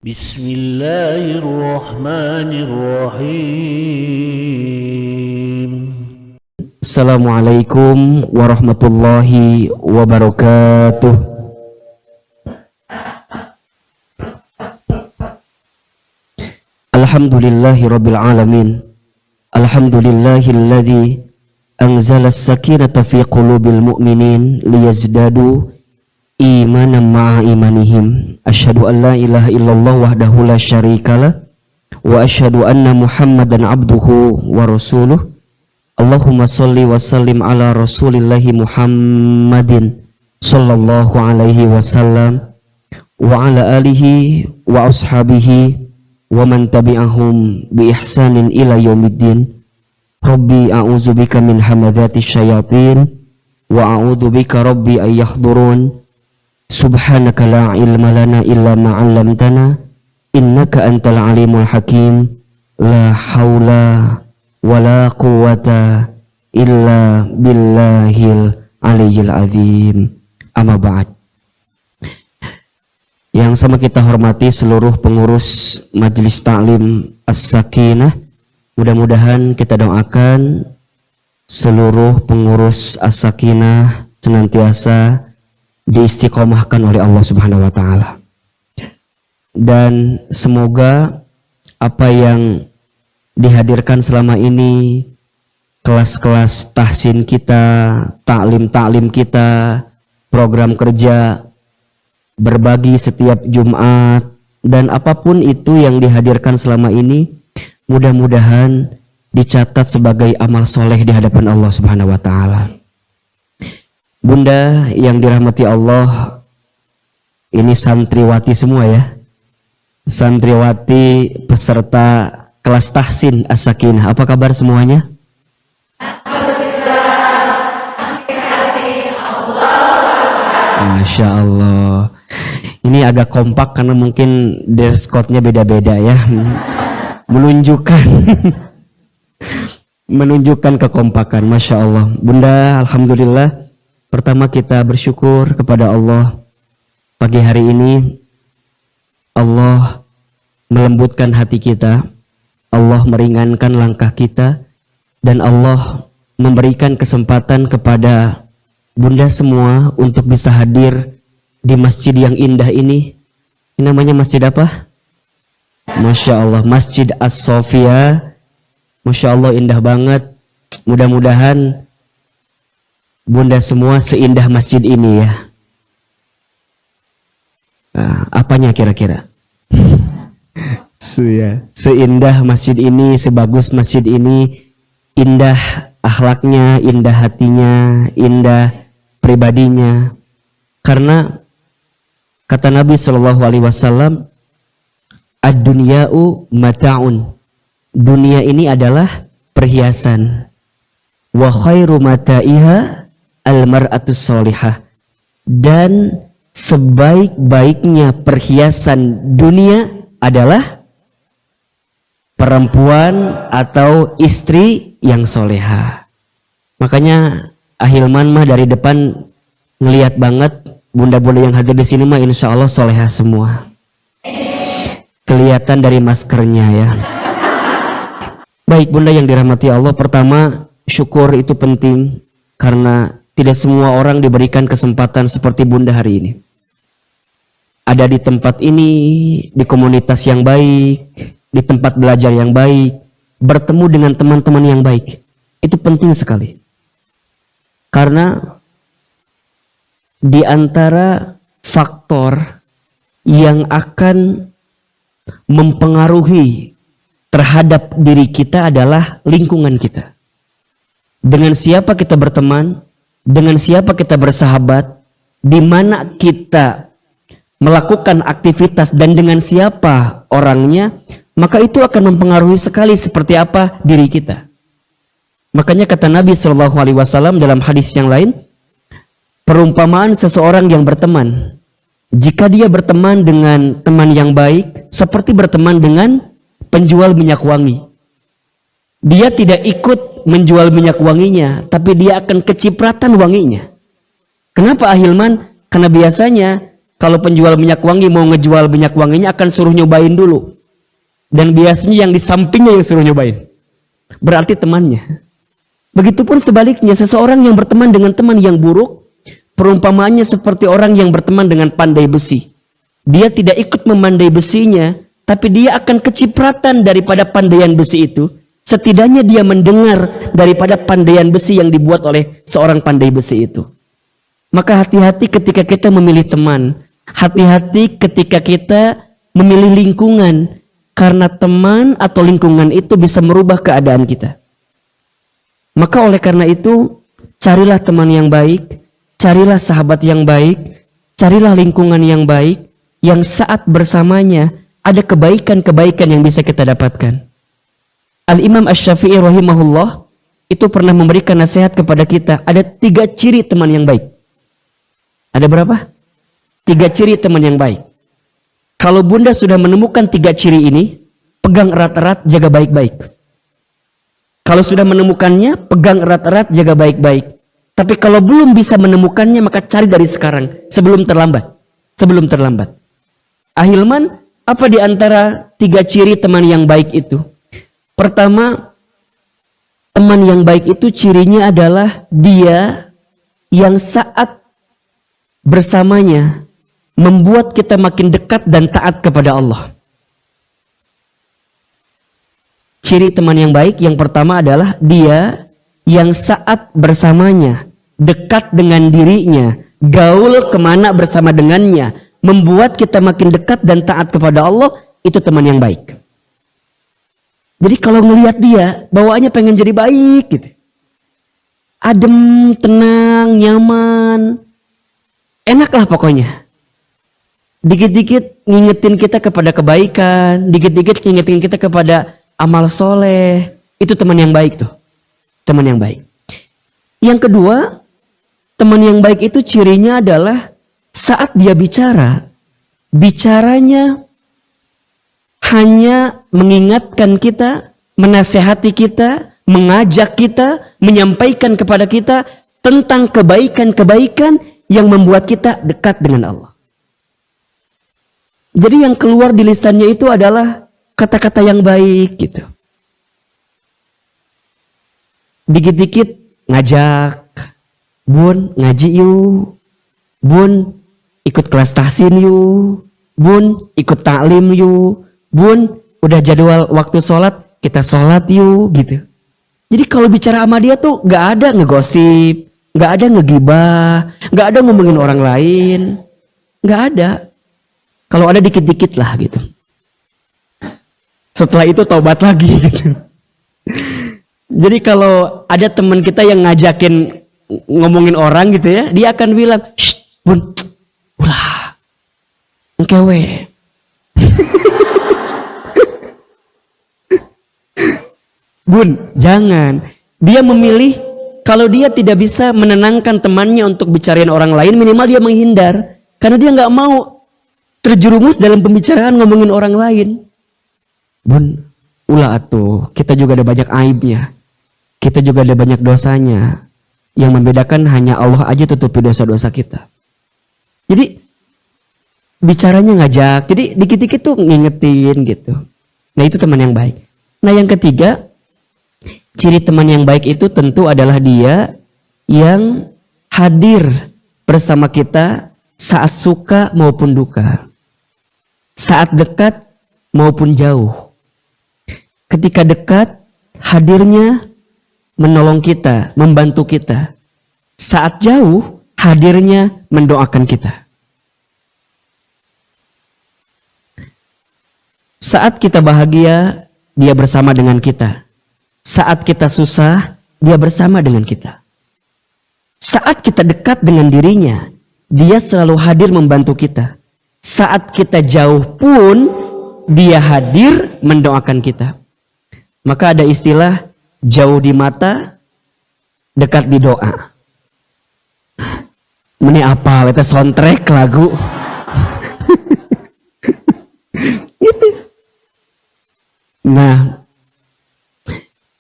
Bismillahirrahmanirrahim. Assalamualaikum warahmatullahi wabarakatuh. Alhamdulillahi rabbil alamin. Alhamdulillahilladzi anzala as-sakinata fi qulubil mu'minin liyazdadu imanan ma'a imanihim. Asyhadu an la ilaha illallah wahdahu la syarikalah wa asyhadu anna Muhammadan abduhu wa rasuluh. Allahumma salli wa sallim ala rasulillahi Muhammadin sallallahu alaihi wasallam wa ala alihi wa ashabihi wa man tabi'ahum bi ihsanin ila yaumiddin. Rabbi a'udzubika min hamadzati syayatin wa a'udzubika rabbi ay yahdurun. Subhanaka la ilma lana illa ma 'allamtana innaka antal alimul hakim. La haula wala quwwata illa billahil aliyyil azim. Amma ba'd. Yang sama kita hormati seluruh pengurus Majelis Ta'lim As-Sakinah. Mudah-mudahan kita doakan seluruh pengurus As-Sakinah senantiasa diistiqomahkan oleh Allah Subhanahu wa taala. Dan semoga apa yang dihadirkan selama ini, kelas-kelas tahsin kita, taklim kita, program kerja, berbagi setiap Jumat, dan apapun itu yang dihadirkan selama ini, mudah-mudahan dicatat sebagai amal soleh di hadapan Allah Subhanahu wa taala. Bunda yang dirahmati Allah, ini santriwati semua ya, santriwati peserta kelas tahsin As-Sakinah. Apa kabar semuanya? Masya Allah. Ini agak kompak karena mungkin dress code-nya beda-beda ya, menunjukkan kekompakan. Masya Allah. Bunda, alhamdulillah. Pertama kita bersyukur kepada Allah, pagi hari ini Allah melembutkan hati kita, Allah meringankan langkah kita, dan Allah memberikan kesempatan kepada bunda semua untuk bisa hadir di masjid yang indah ini. Ini namanya masjid apa? Masya Allah, Masjid As-Sofia. Masya Allah, indah banget. Mudah-mudahan bunda semua seindah masjid ini ya. Nah, apanya kira-kira? Seindah masjid ini, sebagus masjid ini, indah akhlaknya, indah hatinya, indah pribadinya. Karena kata Nabi SAW, ad-dunya'u mata'un. Dunia ini adalah perhiasan. Wa khairu mata'iha al-mar'atus sholihah. Dan sebaik-baiknya perhiasan dunia adalah perempuan atau istri yang soleha. Makanya Ahilman mah dari depan ngelihat banget bunda-bunda yang hadir di sini mah insya Allah soleha semua. Kelihatan dari maskernya ya. Baik bunda yang dirahmati Allah, pertama syukur itu penting karena tidak semua orang diberikan kesempatan seperti bunda hari ini. Ada di tempat ini, di komunitas yang baik, di tempat belajar yang baik, bertemu dengan teman-teman yang baik. Itu penting sekali. Karena di antara faktor yang akan mempengaruhi terhadap diri kita adalah lingkungan kita. Dengan siapa kita berteman, dengan siapa kita bersahabat, di mana kita melakukan aktivitas dan dengan siapa orangnya, maka itu akan mempengaruhi sekali seperti apa diri kita. Makanya kata Nabi SAW dalam hadis yang lain, perumpamaan seseorang yang berteman, jika dia berteman dengan teman yang baik, seperti berteman dengan penjual minyak wangi. Dia tidak ikut menjual minyak wanginya, tapi dia akan kecipratan wanginya. Kenapa Ahilman? Karena biasanya Kalau penjual minyak wangi mau ngejual minyak wanginya akan suruh nyobain dulu. Dan biasanya yang di sampingnya yang suruh nyobain. Berarti temannya. Begitupun sebaliknya, seseorang yang berteman dengan teman yang buruk, perumpamaannya seperti orang yang berteman dengan pandai besi. Dia tidak ikut memandai besinya, tapi dia akan kecipratan daripada pandaian besi itu. Setidaknya dia mendengar daripada pandaian besi yang dibuat oleh seorang pandai besi itu. Maka hati-hati ketika kita memilih teman. Hati-hati ketika kita memilih lingkungan, karena teman atau lingkungan itu bisa merubah keadaan kita. Maka oleh karena itu, carilah teman yang baik, carilah sahabat yang baik, carilah lingkungan yang baik, yang saat bersamanya ada kebaikan-kebaikan yang bisa kita dapatkan. Al-Imam Asy-Syafi'i rahimahullah itu pernah memberikan nasihat kepada kita, ada 3 ciri teman yang baik. Ada berapa? 3 ciri teman yang baik. Kalau bunda sudah menemukan 3 ciri ini, pegang erat-erat, jaga baik-baik. Kalau sudah menemukannya, pegang erat-erat, jaga baik-baik. Tapi kalau belum bisa menemukannya, maka cari dari sekarang, sebelum terlambat. Sebelum terlambat. Ahilman, apa di antara 3 ciri teman yang baik itu? Pertama, teman yang baik itu cirinya adalah dia yang saat bersamanya membuat kita makin dekat dan taat kepada Allah. Ciri teman yang baik yang pertama adalah dia yang saat bersamanya, dekat dengan dirinya, gaul kemana bersama dengannya, membuat kita makin dekat dan taat kepada Allah, itu teman yang baik. Jadi kalau ngelihat dia, bawaannya pengen jadi baik gitu. Adem, tenang, nyaman, enak lah pokoknya. Dikit-dikit ngingetin kita kepada kebaikan, dikit-dikit ngingetin kita kepada amal soleh. Itu teman yang baik tuh. Teman yang baik. Yang kedua, teman yang baik itu cirinya adalah saat dia bicara, bicaranya hanya mengingatkan kita, menasehati kita, mengajak kita, menyampaikan kepada kita tentang kebaikan-kebaikan yang membuat kita dekat dengan Allah. Jadi yang keluar di lisannya itu adalah kata-kata yang baik gitu. Dikit-dikit ngajak, bun ngaji yuk, bun ikut kelas tahsin yuk, bun ikut taklim yuk, bun udah jadwal waktu sholat, kita sholat yuk gitu. Jadi kalau bicara sama dia tuh gak ada ngegosip, gak ada ngegibah, gak ada ngomongin orang lain, gak ada. Kalau ada dikit-dikit lah gitu. Setelah itu taubat lagi gitu. Jadi kalau ada teman kita yang ngajakin ngomongin orang gitu ya, dia akan bilang, "Shh, bun, ulah, engkewe." Bun, jangan. Dia memilih, kalau dia tidak bisa menenangkan temannya untuk bicarain orang lain, minimal dia menghindar. Karena dia nggak mau terjerumus dalam pembicaraan ngomongin orang lain. Bun, ulah atuh, kita juga ada banyak aibnya. Kita juga ada banyak dosanya. Yang membedakan hanya Allah aja tutupi dosa-dosa kita. Jadi bicaranya ngajak, jadi dikit-dikit tuh ngingetin gitu. Nah itu teman yang baik. Nah yang ketiga, ciri teman yang baik itu tentu adalah dia yang hadir bersama kita saat suka maupun duka, saat dekat maupun jauh. Ketika dekat, hadirnya menolong kita, membantu kita. Saat jauh, hadirnya mendoakan kita. Saat kita bahagia, dia bersama dengan kita. Saat kita susah, dia bersama dengan kita. Saat kita dekat dengan dirinya, dia selalu hadir membantu kita. Saat kita jauh pun, dia hadir mendoakan kita. Maka ada istilah, jauh di mata, dekat di doa. Ini apa? Itu soundtrack lagu. Gitu. Nah,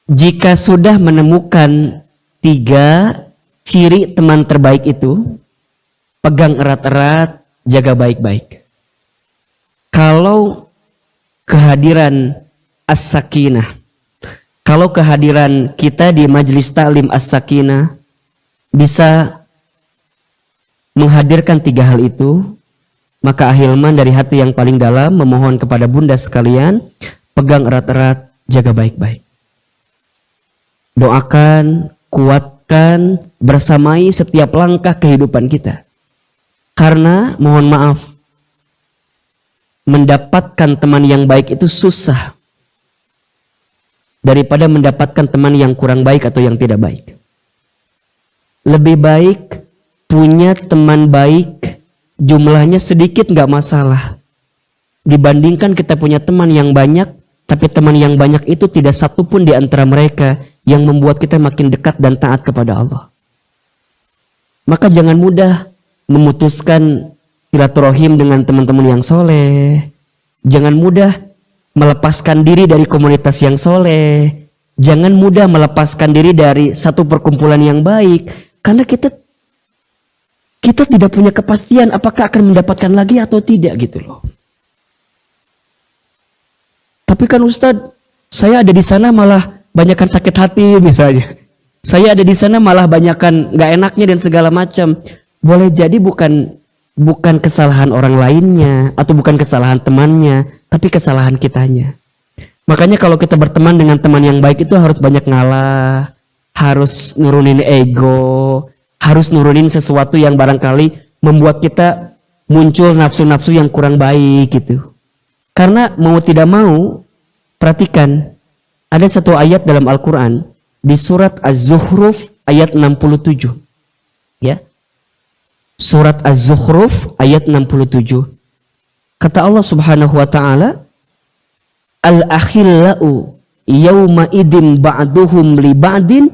jika sudah menemukan 3 ciri teman terbaik itu, pegang erat-erat, jaga baik-baik. Kalau kehadiran as-sakinah, kalau kehadiran kita di majelis taklim as-sakinah bisa menghadirkan 3 hal itu, maka ahilman dari hati yang paling dalam memohon kepada bunda sekalian, pegang erat-erat, jaga baik-baik. Doakan, kuatkan, bersamai setiap langkah kehidupan kita. Karena mohon maaf, mendapatkan teman yang baik itu susah daripada mendapatkan teman yang kurang baik atau yang tidak baik. Lebih baik punya teman baik, jumlahnya sedikit nggak masalah, dibandingkan kita punya teman yang banyak, tapi teman yang banyak itu tidak satu pun di antara mereka yang membuat kita makin dekat dan taat kepada Allah. Maka jangan mudah memutuskan silaturahim dengan teman-teman yang soleh. Jangan mudah melepaskan diri dari komunitas yang soleh. Jangan mudah melepaskan diri dari satu perkumpulan yang baik. Karena kita tidak punya kepastian apakah akan mendapatkan lagi atau tidak gitu loh. Tapi kan Ustadz, saya ada di sana malah banyakkan sakit hati misalnya. Saya ada di sana malah banyakkan nggak enaknya dan segala macam. Boleh jadi bukan kesalahan orang lainnya atau bukan kesalahan temannya, tapi kesalahan kitanya. Makanya kalau kita berteman dengan teman yang baik itu harus banyak ngalah, harus nurunin ego, harus nurunin sesuatu yang barangkali membuat kita muncul nafsu-nafsu yang kurang baik gitu. Karena mau tidak mau, perhatikan, ada satu ayat dalam Al-Quran di surat Az-Zukhruf ayat 67. Ya. Surat Az-Zukhruf ayat 67. Kata Allah Subhanahu wa taala, Al-akhillau yawma idin ba'duhum li ba'din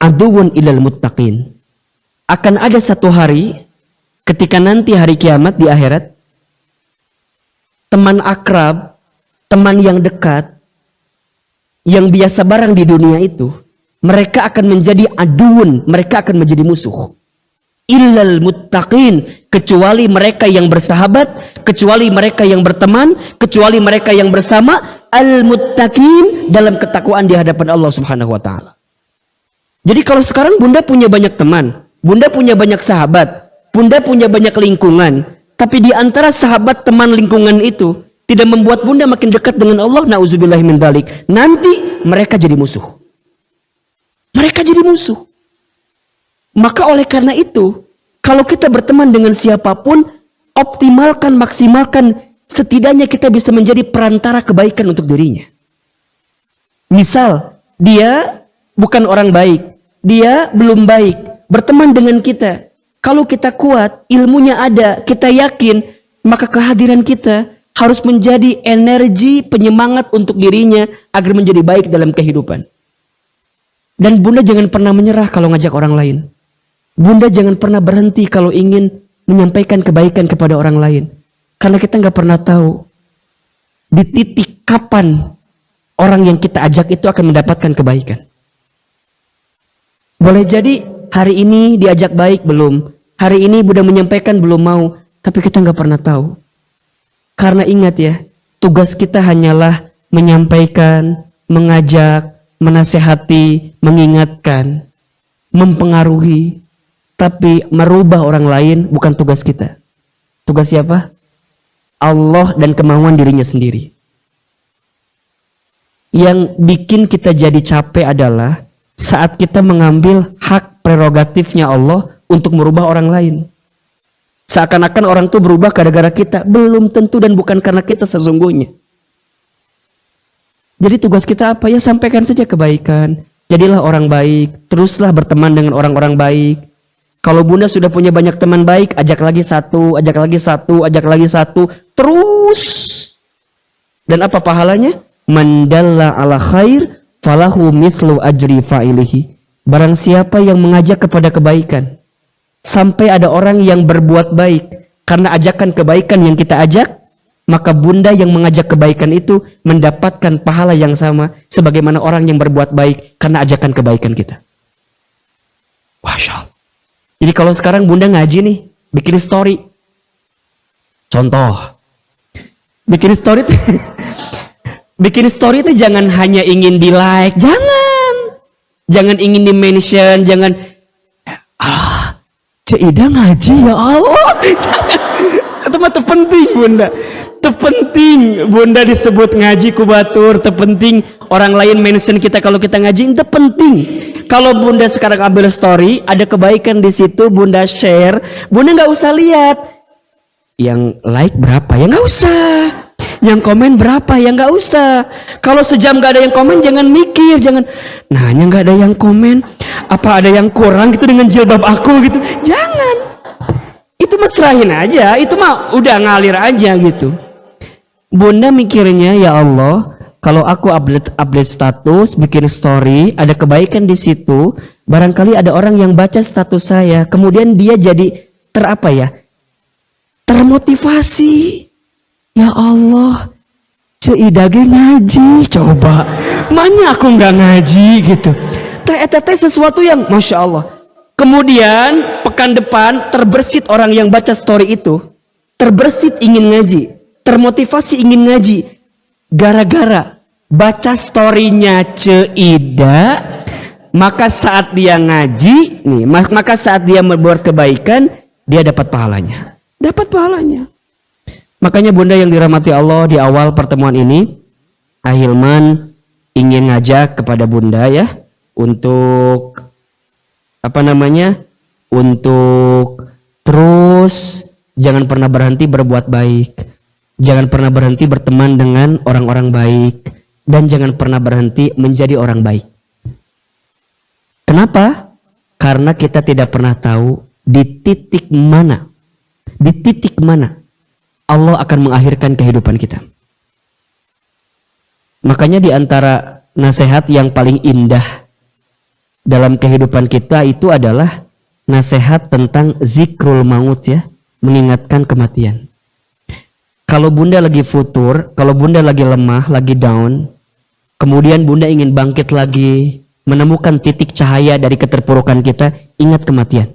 aduwwun ilal muttaqin. Akan ada satu hari ketika nanti hari kiamat di akhirat, teman akrab, teman yang dekat, yang biasa bareng di dunia itu, mereka akan menjadi aduun, mereka akan menjadi musuh. Illal muttaqin, kecuali mereka yang bersahabat, kecuali mereka yang berteman, kecuali mereka yang bersama, al-muttaqin, dalam ketakwaan di hadapan Allah Subhanahu wa taala. Jadi kalau sekarang bunda punya banyak teman, bunda punya banyak sahabat, bunda punya banyak lingkungan, tapi di antara sahabat, teman, lingkungan itu tidak membuat bunda makin dekat dengan Allah, na'udzubillahi min dzalik. Nanti mereka jadi musuh. Mereka jadi musuh. Maka oleh karena itu, kalau kita berteman dengan siapapun, optimalkan, maksimalkan, setidaknya kita bisa menjadi perantara kebaikan untuk dirinya. Misal, dia bukan orang baik, dia belum baik, berteman dengan kita. Kalau kita kuat, ilmunya ada, kita yakin, maka kehadiran kita harus menjadi energi penyemangat untuk dirinya agar menjadi baik dalam kehidupan. Dan bunda jangan pernah menyerah kalau ngajak orang lain. Bunda jangan pernah berhenti kalau ingin menyampaikan kebaikan kepada orang lain. Karena kita nggak pernah tahu di titik kapan orang yang kita ajak itu akan mendapatkan kebaikan. Boleh jadi hari ini diajak baik belum, hari ini bunda menyampaikan belum mau, tapi kita nggak pernah tahu. Karena ingat ya, tugas kita hanyalah menyampaikan, mengajak, menasehati, mengingatkan, mempengaruhi. Tapi merubah orang lain bukan tugas kita. Tugas siapa? Allah dan kemauan dirinya sendiri. Yang bikin kita jadi capek adalah saat kita mengambil hak prerogatifnya Allah untuk merubah orang lain. Seakan-akan orang itu berubah gara-gara kita. Belum tentu dan bukan karena kita sesungguhnya. Jadi tugas kita apa? Ya sampaikan saja kebaikan. Jadilah orang baik. Teruslah berteman dengan orang-orang baik. Kalau bunda sudah punya banyak teman baik, ajak lagi satu, ajak lagi satu, ajak lagi satu. Terus. Dan apa pahalanya? Man dalla ala khair falahu mithlu ajri fa'ilihi. Barang siapa yang mengajak kepada kebaikan, sampai ada orang yang berbuat baik karena ajakan kebaikan yang kita ajak, maka bunda yang mengajak kebaikan itu mendapatkan pahala yang sama sebagaimana orang yang berbuat baik karena ajakan kebaikan kita. Masya Allah. Jadi kalau sekarang bunda ngaji nih, bikin story, Contoh, bikin story bikin story itu jangan hanya ingin di like, jangan ingin di mention, jangan Cik Ida ngaji ya Allah, jangan. Itu mah terpenting bunda, terpenting bunda disebut ngaji kubatur, terpenting orang lain mention kita kalau kita ngaji, itu penting. Kalau bunda sekarang ambil story, ada kebaikan di situ, bunda share, bunda nggak usah lihat yang like berapa, ya nggak usah. Yang komen berapa, ya nggak usah. Kalau sejam nggak ada yang komen, jangan mikir, jangan nanya nggak ada yang komen, apa ada yang kurang gitu dengan jilbab aku gitu, jangan. Itu mah serahin aja, itu mah udah ngalir aja gitu. Bunda mikirnya, ya Allah, kalau aku update status, bikin story, ada kebaikan di situ, barangkali ada orang yang baca status saya, kemudian dia jadi termotivasi. Ya Allah, Cik Ida ge ngaji, coba. Makanya aku nggak ngaji gitu. Teh sesuatu yang Masya Allah. Kemudian pekan depan terbersit orang yang baca story itu, terbersit ingin ngaji, termotivasi ingin ngaji, gara-gara baca storynya Cik Ida, maka saat dia ngaji, maka saat dia membuat kebaikan, dia dapat pahalanya. Dapat pahalanya. Makanya bunda yang dirahmati Allah, di awal pertemuan ini Ahilman ingin ngajak kepada bunda ya untuk untuk terus jangan pernah berhenti berbuat baik, jangan pernah berhenti berteman dengan orang-orang baik, dan jangan pernah berhenti menjadi orang baik. Kenapa? Karena kita tidak pernah tahu di titik mana Allah akan mengakhirkan kehidupan kita. Makanya di antara nasihat yang paling indah dalam kehidupan kita itu adalah nasihat tentang zikrul maut ya, mengingatkan kematian. Kalau bunda lagi futur, kalau bunda lagi lemah, lagi down, kemudian bunda ingin bangkit lagi, menemukan titik cahaya dari keterpurukan kita, ingat kematian.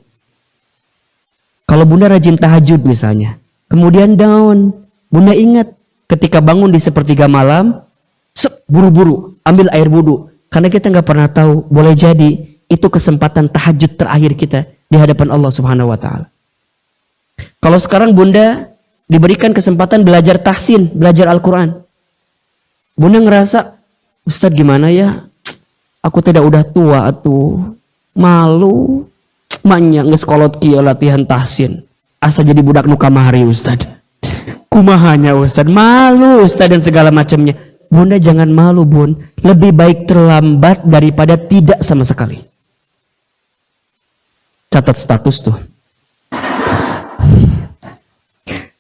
Kalau bunda rajin tahajud misalnya, kemudian down, bunda ingat ketika bangun di sepertiga malam, buru-buru ambil air wudu, karena kita nggak pernah tahu, boleh jadi itu kesempatan tahajud terakhir kita di hadapan Allah Subhanahu Wa Taala. Kalau sekarang bunda diberikan kesempatan belajar tahsin, belajar Al-Quran, bunda ngerasa, Ustadz gimana ya, aku tidak udah tua atuh, malu, maknya ngeskolot kia latihan tahsin. Asa jadi budak nu kamari Ustad. Kumahanya Ustad, malu Ustad dan segala macamnya. Bunda jangan malu bun, lebih baik terlambat daripada tidak sama sekali. Catat status tuh.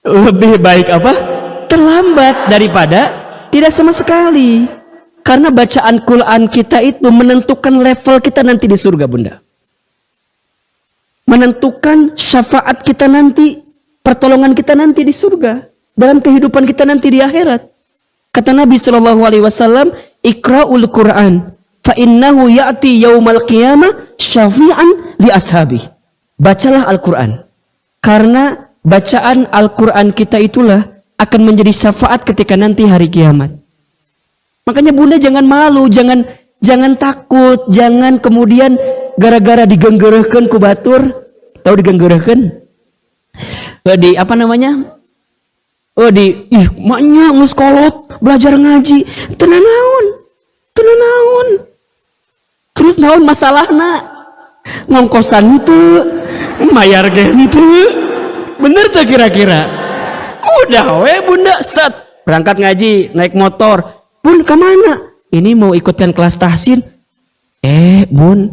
Lebih baik apa? Terlambat daripada tidak sama sekali. Karena bacaan Quran kita itu menentukan level kita nanti di surga bunda. Menentukan syafaat kita nanti, pertolongan kita nanti di surga, dalam kehidupan kita nanti di akhirat. Kata Nabi SAW, Iqra'ul Quran, fa innahu ya'ti yaumal qiyamah syafi'an li ashabi. Bacalah Al-Quran, karena bacaan Al-Quran kita itulah akan menjadi syafaat ketika nanti hari kiamat. Makanya bunda jangan malu, jangan takut, jangan kemudian gara-gara digenggerehkeun ku batur, tahu digenggerehkeun? Di apa namanya? Maknya geus kolot belajar ngaji, teu naon. Terus naon masalahna? Ngongkosan teu, mayar ge teu. Bener teu kira-kira? Udah we bunda set berangkat ngaji, naik motor. Bun, kemana? Ini mau ikutkan kelas tahsin. Bun,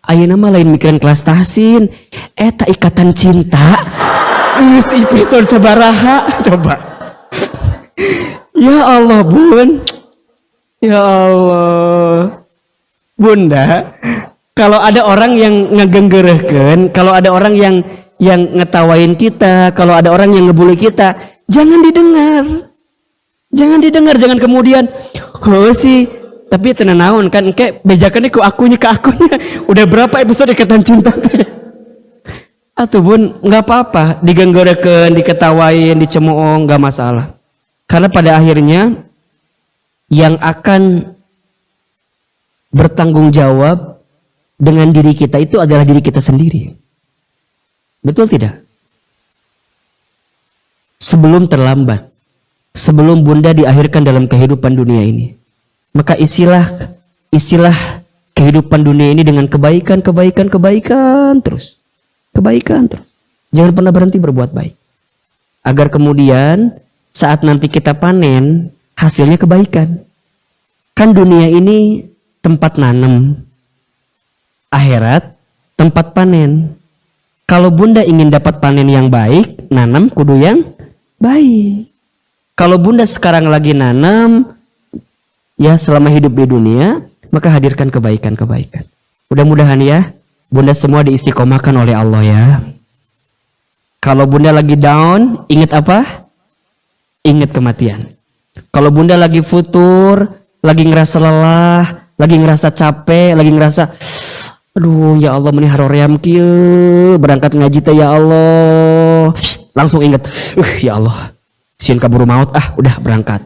ayeuna mah lain mikiran kelas tahsin, tak ikatan cinta. Episode sabaraha coba. Ya Allah bun, ya Allah bunda. Kalau ada orang yang ngegenggerehkeun, kalau ada orang yang ngetawain kita, kalau ada orang yang ngebully kita, jangan didengar, jangan kemudian sih. Tapi tenang naon kan, kayak bejakannya ke akunya. Udah berapa episode ikatan cinta? Atuh bun, nggak apa-apa, digenggorekeun, diketawain, dicemooh, nggak masalah. Karena pada akhirnya yang akan bertanggung jawab dengan diri kita itu adalah diri kita sendiri. Betul tidak? Sebelum terlambat, sebelum bunda diakhirkan dalam kehidupan dunia ini, maka istilah kehidupan dunia ini dengan kebaikan terus. Kebaikan terus. Jangan pernah berhenti berbuat baik. Agar kemudian saat nanti kita panen, hasilnya kebaikan. Kan dunia ini tempat nanam, akhirat tempat panen. Kalau bunda ingin dapat panen yang baik, nanam kudu yang baik. Kalau bunda sekarang lagi nanam, ya selama hidup di dunia, maka hadirkan kebaikan-kebaikan. Mudah-mudahan ya, bunda semua diistiqomahkan oleh Allah ya. Kalau bunda lagi down, ingat apa? Ingat kematian. Kalau bunda lagi futur, lagi ngerasa lelah, lagi ngerasa capek, lagi ngerasa aduh ya Allah meni haroream kieu berangkat ngaji teh ya Allah. Langsung ingat, ya Allah, sieun kaburu maut udah berangkat.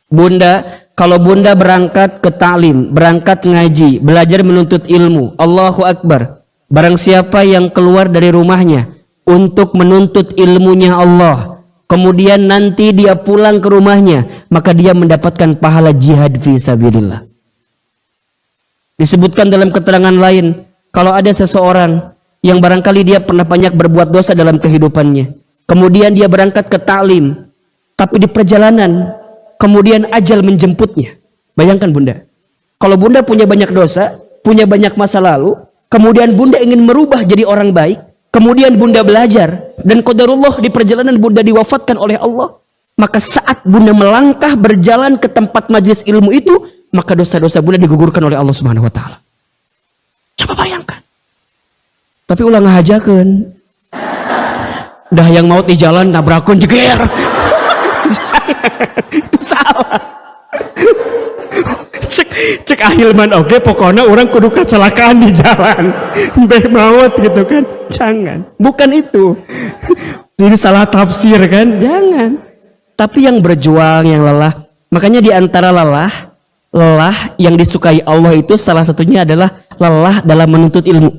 Bunda, kalau bunda berangkat ke taklim, berangkat ngaji, belajar menuntut ilmu, Allahu Akbar. Barang siapa yang keluar dari rumahnya untuk menuntut ilmunya Allah, kemudian nanti dia pulang ke rumahnya, maka dia mendapatkan pahala jihad fi sabilillah. Disebutkan dalam keterangan lain, kalau ada seseorang yang barangkali dia pernah banyak berbuat dosa dalam kehidupannya, kemudian dia berangkat ke taklim, tapi di perjalanan kemudian ajal menjemputnya. Bayangkan bunda, kalau bunda punya banyak dosa, punya banyak masa lalu, kemudian bunda ingin merubah jadi orang baik, kemudian bunda belajar, dan qadarullah di perjalanan bunda diwafatkan oleh Allah, maka saat bunda melangkah berjalan ke tempat majelis ilmu itu, maka dosa-dosa bunda digugurkan oleh Allah Subhanahu wa taala. Coba bayangkan. Tapi ulah ngahajakeun. Dah yang maut di jalan nabrakun jeger. Itu salah. Cek ahilman oke, pokoknya orang kudu kecelakaan di jalan. Beh maut gitu kan. Jangan. Bukan itu. Jadi salah tafsir kan. Jangan. Tapi yang berjuang, yang lelah. Makanya di antara lelah yang disukai Allah itu salah satunya adalah lelah dalam menuntut ilmu.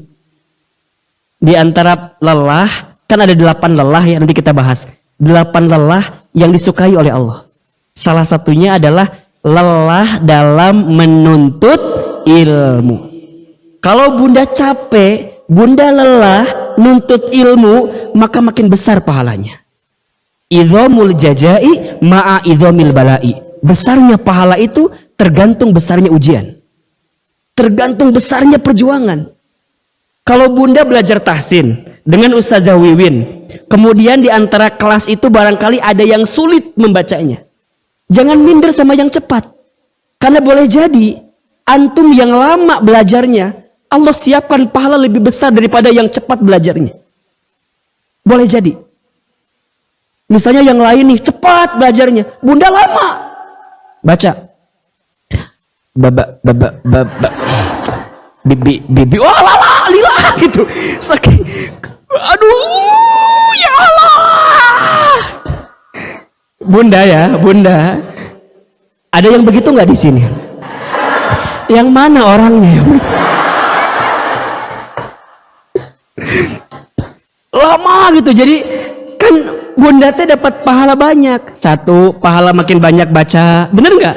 Di antara lelah, kan ada 8 lelah yang nanti kita bahas. 8 lelah yang disukai oleh Allah. Salah satunya adalah lelah dalam menuntut ilmu. Kalau bunda capek, bunda lelah nuntut ilmu, maka makin besar pahalanya. Idzamul jazai ma'a idzamil balai. Besarnya pahala itu tergantung besarnya ujian, tergantung besarnya perjuangan. Kalau bunda belajar tahsin dengan Ustazah Wiwin, kemudian di antara kelas itu barangkali ada yang sulit membacanya, jangan minder sama yang cepat, karena boleh jadi antum yang lama belajarnya, Allah siapkan pahala lebih besar daripada yang cepat belajarnya. Boleh jadi. Misalnya yang lain nih cepat belajarnya, bunda lama baca baba bibi wah lala lila gitu, saking aduh ya Allah. Bunda ya, bunda ada yang begitu nggak di sini? Yang mana orangnya? Lama gitu, jadi kan bunda teh dapat pahala banyak. Satu, pahala makin banyak baca, bener nggak?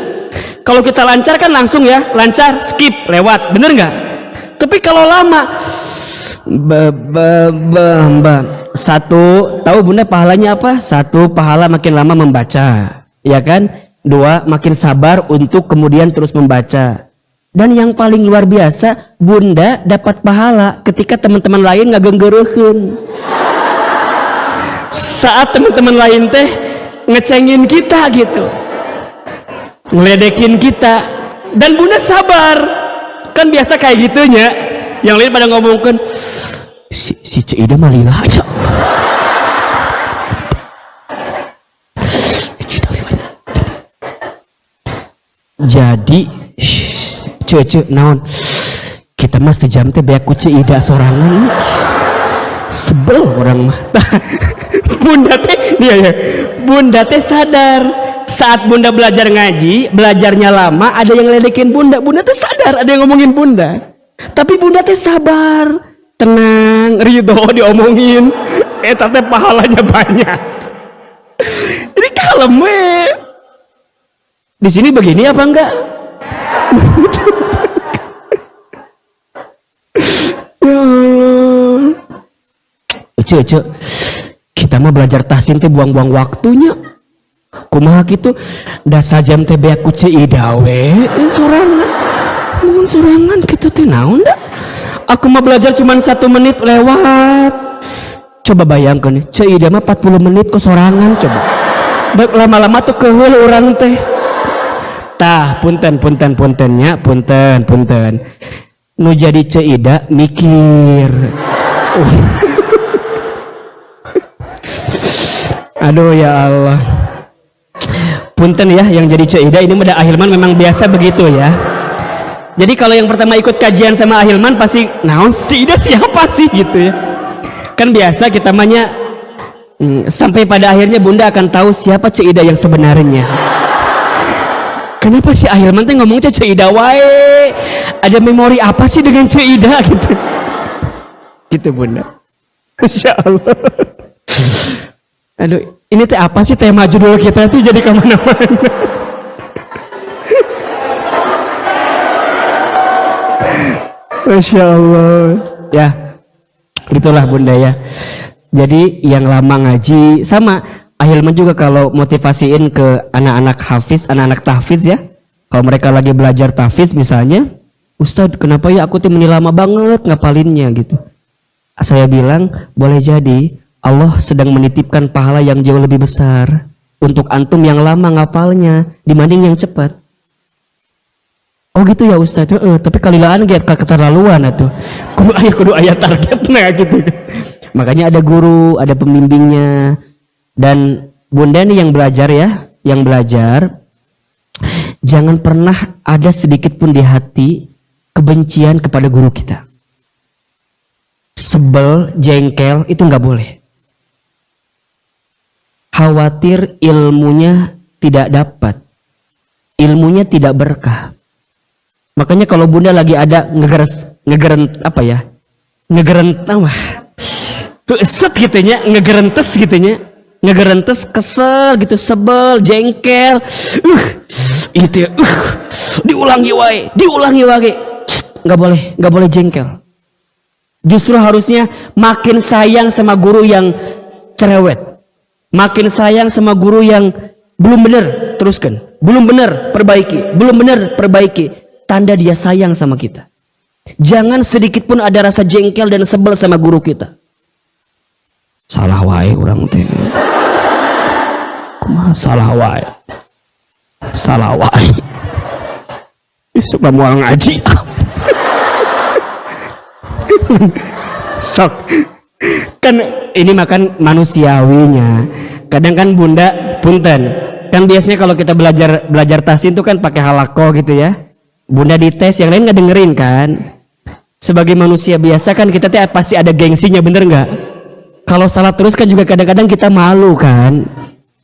Kalau kita lancar kan langsung ya, lancar, skip, lewat, bener nggak? Tapi kalau lama, satu, tahu bunda pahalanya apa? Satu, pahala makin lama membaca, ya kan? 2, makin sabar untuk kemudian terus membaca. Dan yang paling luar biasa, bunda dapat pahala ketika teman-teman lain ngagenggeureukeun. Saat teman-teman lain teh ngecengin kita gitu, ngeledekin kita, dan bunda sabar. Kan biasa kayak gitunya, yang lain pada ngomongkan si Cida malila aja. Jadi naon kita mah sejam teh beak ku Cida sorangan. Sebel orang mah. Bunda teh dia ya. Bunda teh sadar saat bunda belajar ngaji, belajarnya lama, ada yang ngeledekin bunda. Bunda teh sadar ada yang ngomongin bunda. Tapi bunda teh sabar, tenang, ridho diomongin. Teh pahalanya banyak. Jadi kalem we. Di sini begini apa enggak? Ya Allah. Ece, kita mah belajar tahsin teh buang-buang waktunya. Kumaha kitu da sajam teh beak ku ceuida we. Sorangan kitu teh naon da? Aku mah belajar cuma 1 menit lewat. Coba bayangkan nih, ceuida mah 40 menit kok sorangan coba. Baik lama-lama tuh keheul urang teh. Tah, punten. Nu jadi ceuida mikir. Aduh ya Allah. Punten ya yang jadi ceuida ini mah Ahilman memang biasa begitu ya. Jadi kalau yang pertama ikut kajian sama Ahilman pasti naon sih siapa sih gitu ya. Kan biasa kita mahnya sampai pada akhirnya bunda akan tahu siapa ceuida yang sebenarnya. Kenapa sih Ahilman teh ngomongnya ceuida wae? Ada memori apa sih dengan ceuida gitu? Gitu bunda. Insya Allah. Aduh, ini teh apa sih tema judul kita sih jadi kemana-mana? Masya Allah. Ya, itulah bunda ya. Jadi yang lama ngaji sama Ahilman juga kalau motivasiin ke anak-anak hafiz, anak-anak tahfiz ya. Kalau mereka lagi belajar tahfiz misalnya, Ustadz kenapa ya aku tuh lama banget ngapalinnya gitu. Saya bilang boleh jadi Allah sedang menitipkan pahala yang jauh lebih besar untuk antum yang lama ngapalnya dibanding yang cepat. Oh gitu ya Ustadz. Tapi kalilaan get keterlaluan atuh. Kudu ayat targetnya gitu. Makanya ada guru, ada pembimbingnya. Dan bunda nih yang belajar ya, yang belajar jangan pernah ada sedikit pun di hati kebencian kepada guru kita. Sebel, jengkel itu nggak boleh. Khawatir ilmunya tidak dapat, ilmunya tidak berkah. Makanya kalau bunda lagi ada ngegerentes kesel gitu, sebel, jengkel, itu diulangi wae, nggak boleh jengkel. Justru harusnya makin sayang sama guru yang cerewet, makin sayang sama guru yang belum benar, teruskan, belum benar, perbaiki, tanda dia sayang sama kita. Jangan sedikit pun ada rasa jengkel dan sebel sama guru kita. Salah wae orang teh. Salah wae. Suka mual ngaji. Sok. Kan ini makan manusiawinya. Kadang kan bunda punten. Kan biasanya kalau kita belajar tahsin itu kan pakai halako gitu ya. Bunda dites, yang lain nggak dengerin kan. Sebagai manusia biasa kan kita teh pasti ada gengsinya, bener nggak? Kalau salah terus kan juga kadang-kadang kita malu kan.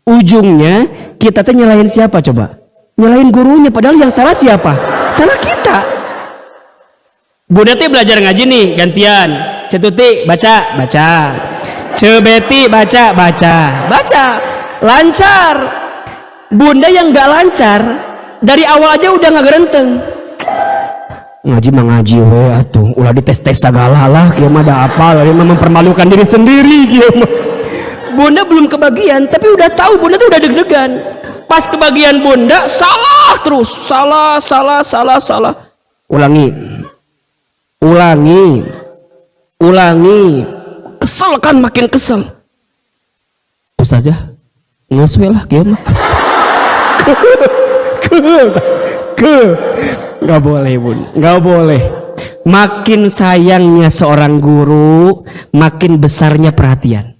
Ujungnya kita teh nyalahin siapa coba? Nyalahin gurunya, padahal yang salah siapa? Salah kita. Bunda teh belajar ngaji nih, gantian. Cetuti baca. Cebeti baca. Lancar. Bunda yang nggak lancar dari awal aja udah nggak gerenteng. Ngaji mah ngaji we atuh, ulah dites segala lah, kieu mah da apa, mempermalukan diri sendiri kieu mah. Bunda belum kebagian, tapi udah tahu bunda tuh udah deg-degan. Pas kebagian bunda salah terus, salah. Ulangi. Kesel kan, makin kesel. Ustazah, ngeus we lah kieu mah. Nggak boleh bun, nggak boleh. Makin sayangnya seorang guru, makin besarnya perhatian.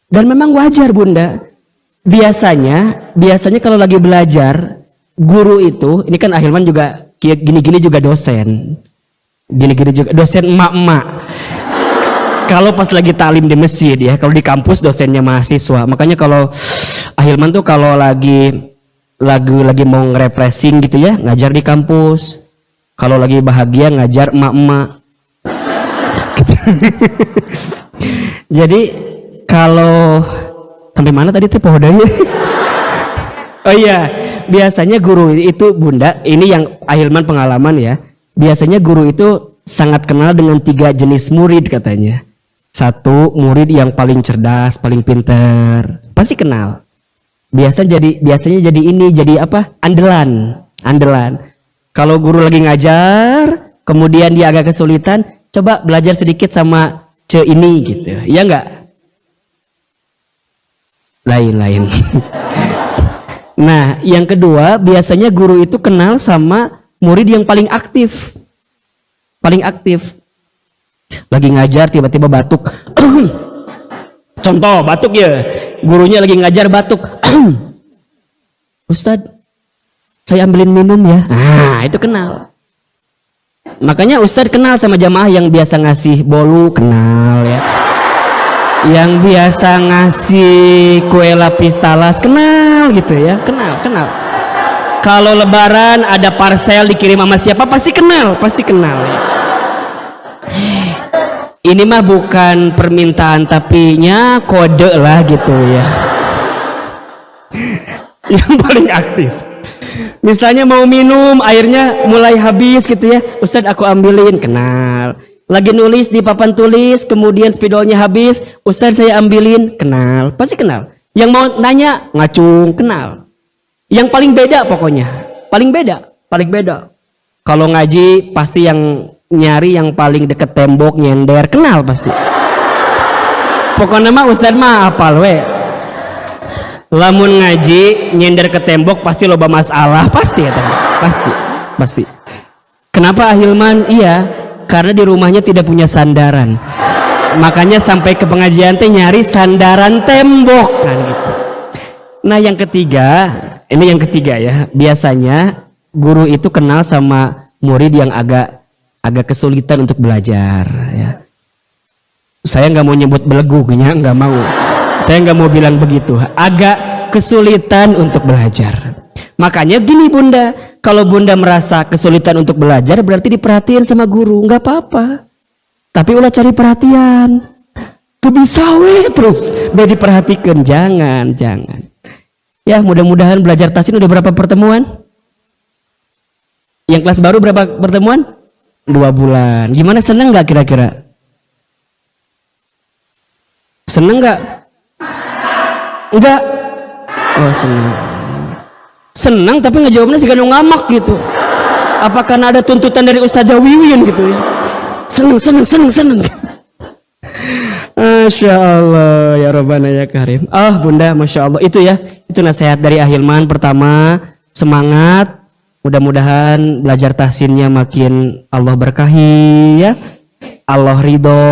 Dan memang wajar bunda. Biasanya kalau lagi belajar, guru itu, ini kan Ahilman juga gini-gini juga dosen. Gini-gini juga dosen emak-emak. Kalau pas lagi talim di masjid ya, kalau di kampus dosennya mahasiswa. Makanya kalau Ahilman tuh kalau lagi mau nge-refreshing gitu ya, ngajar di kampus. Kalau lagi bahagia ngajar emak-emak. Jadi kalau sampai mana tadi tuh pohodanya? Oh iya, biasanya guru itu Bunda, ini yang Ahilman pengalaman ya. Biasanya guru itu sangat kenal dengan 3 jenis murid katanya. 1, murid yang paling cerdas, paling pintar, pasti kenal. Biasanya jadi ini, jadi apa? Andalan. Kalau guru lagi ngajar, kemudian dia agak kesulitan, coba belajar sedikit sama ini gitu. Iya enggak? Lain. Nah, yang kedua, biasanya guru itu kenal sama murid yang paling aktif. Lagi ngajar tiba-tiba batuk. Contoh batuk ya, gurunya lagi ngajar batuk. Ustadz, saya ambilin minum ya. Nah, itu kenal. Makanya Ustadz kenal sama jamaah yang biasa ngasih bolu, kenal ya. Yang biasa ngasih kue lapis talas, kenal gitu ya, kenal. Kalau lebaran ada parcel dikirim sama siapa, pasti kenal ya. Ini mah bukan permintaan tapi kode lah gitu ya. Yang paling aktif. Misalnya mau minum, airnya mulai habis gitu ya. Ustadz aku ambilin, kenal. Lagi nulis di papan tulis, kemudian spidolnya habis, Ustadz saya ambilin, kenal. Pasti kenal. Yang mau nanya, ngacung, kenal. Yang paling beda pokoknya. Paling beda. Kalau ngaji pasti yang nyari yang paling deket tembok, nyender, kenal pasti. Pokoknya mah Ustadz mah apal we. Lamun ngaji nyender ke tembok pasti loba masalah, pasti ya pasti. Kenapa Ahilman? Iya, karena di rumahnya tidak punya sandaran. Makanya sampai ke pengajian teh nyari sandaran tembok kan gitu. Nah, yang ketiga ya. Biasanya guru itu kenal sama murid yang agak kesulitan untuk belajar ya. Saya nggak mau nyebut belegunya, nggak mau. Saya nggak mau bilang begitu. Agak kesulitan untuk belajar. Makanya gini Bunda, kalau Bunda merasa kesulitan untuk belajar berarti diperhatiin sama guru, nggak apa-apa. Tapi ulah cari perhatian. Tuh bisa terus, biar diperhatikan, jangan. Ya mudah-mudahan belajar tahsin udah berapa pertemuan? Yang kelas baru berapa pertemuan? 2 bulan. Gimana, seneng nggak kira-kira? Seneng nggak? Enggak. Oh seneng tapi ngejawabnya sih kadang ngamak gitu. Apa karena ada tuntutan dari Ustazah Wiwin gitu ya? Seneng. Masya Allah ya Rabbana ya Karim. Bunda, Masya Allah. Itu nasihat dari Ahilman. Pertama, semangat. Mudah-mudahan belajar tahsinnya makin Allah berkahi ya. Allah ridho.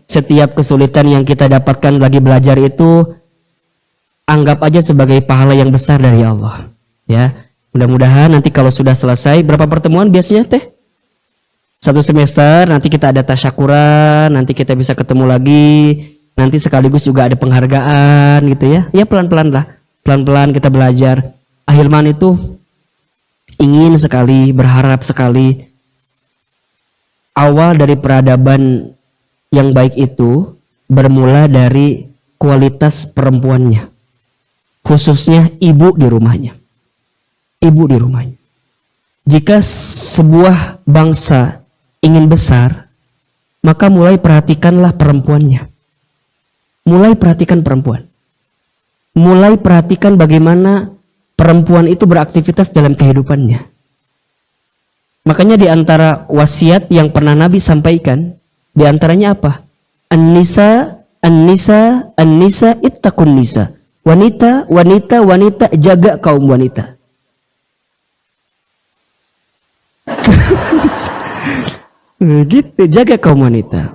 Setiap kesulitan yang kita dapatkan lagi belajar itu anggap aja sebagai pahala yang besar dari Allah ya. Mudah-mudahan nanti kalau sudah selesai, berapa pertemuan biasanya teh? 1 semester, nanti kita ada tasyakuran, nanti kita bisa ketemu lagi, nanti sekaligus juga ada penghargaan gitu ya. Ya pelan-pelan lah, pelan-pelan kita belajar. Ahilman itu ingin sekali, berharap sekali awal dari peradaban yang baik itu bermula dari kualitas perempuannya, khususnya ibu di rumahnya. Jika sebuah bangsa ingin besar, maka mulai perhatikanlah perempuannya. Mulai perhatikan perempuan. Mulai perhatikan bagaimana perempuan itu beraktivitas dalam kehidupannya. Makanya di antara wasiat yang pernah Nabi sampaikan, di antaranya apa? An-nisa ittaqun nisa. Wanita, jaga kaum wanita. Gitu, jaga kaum wanita.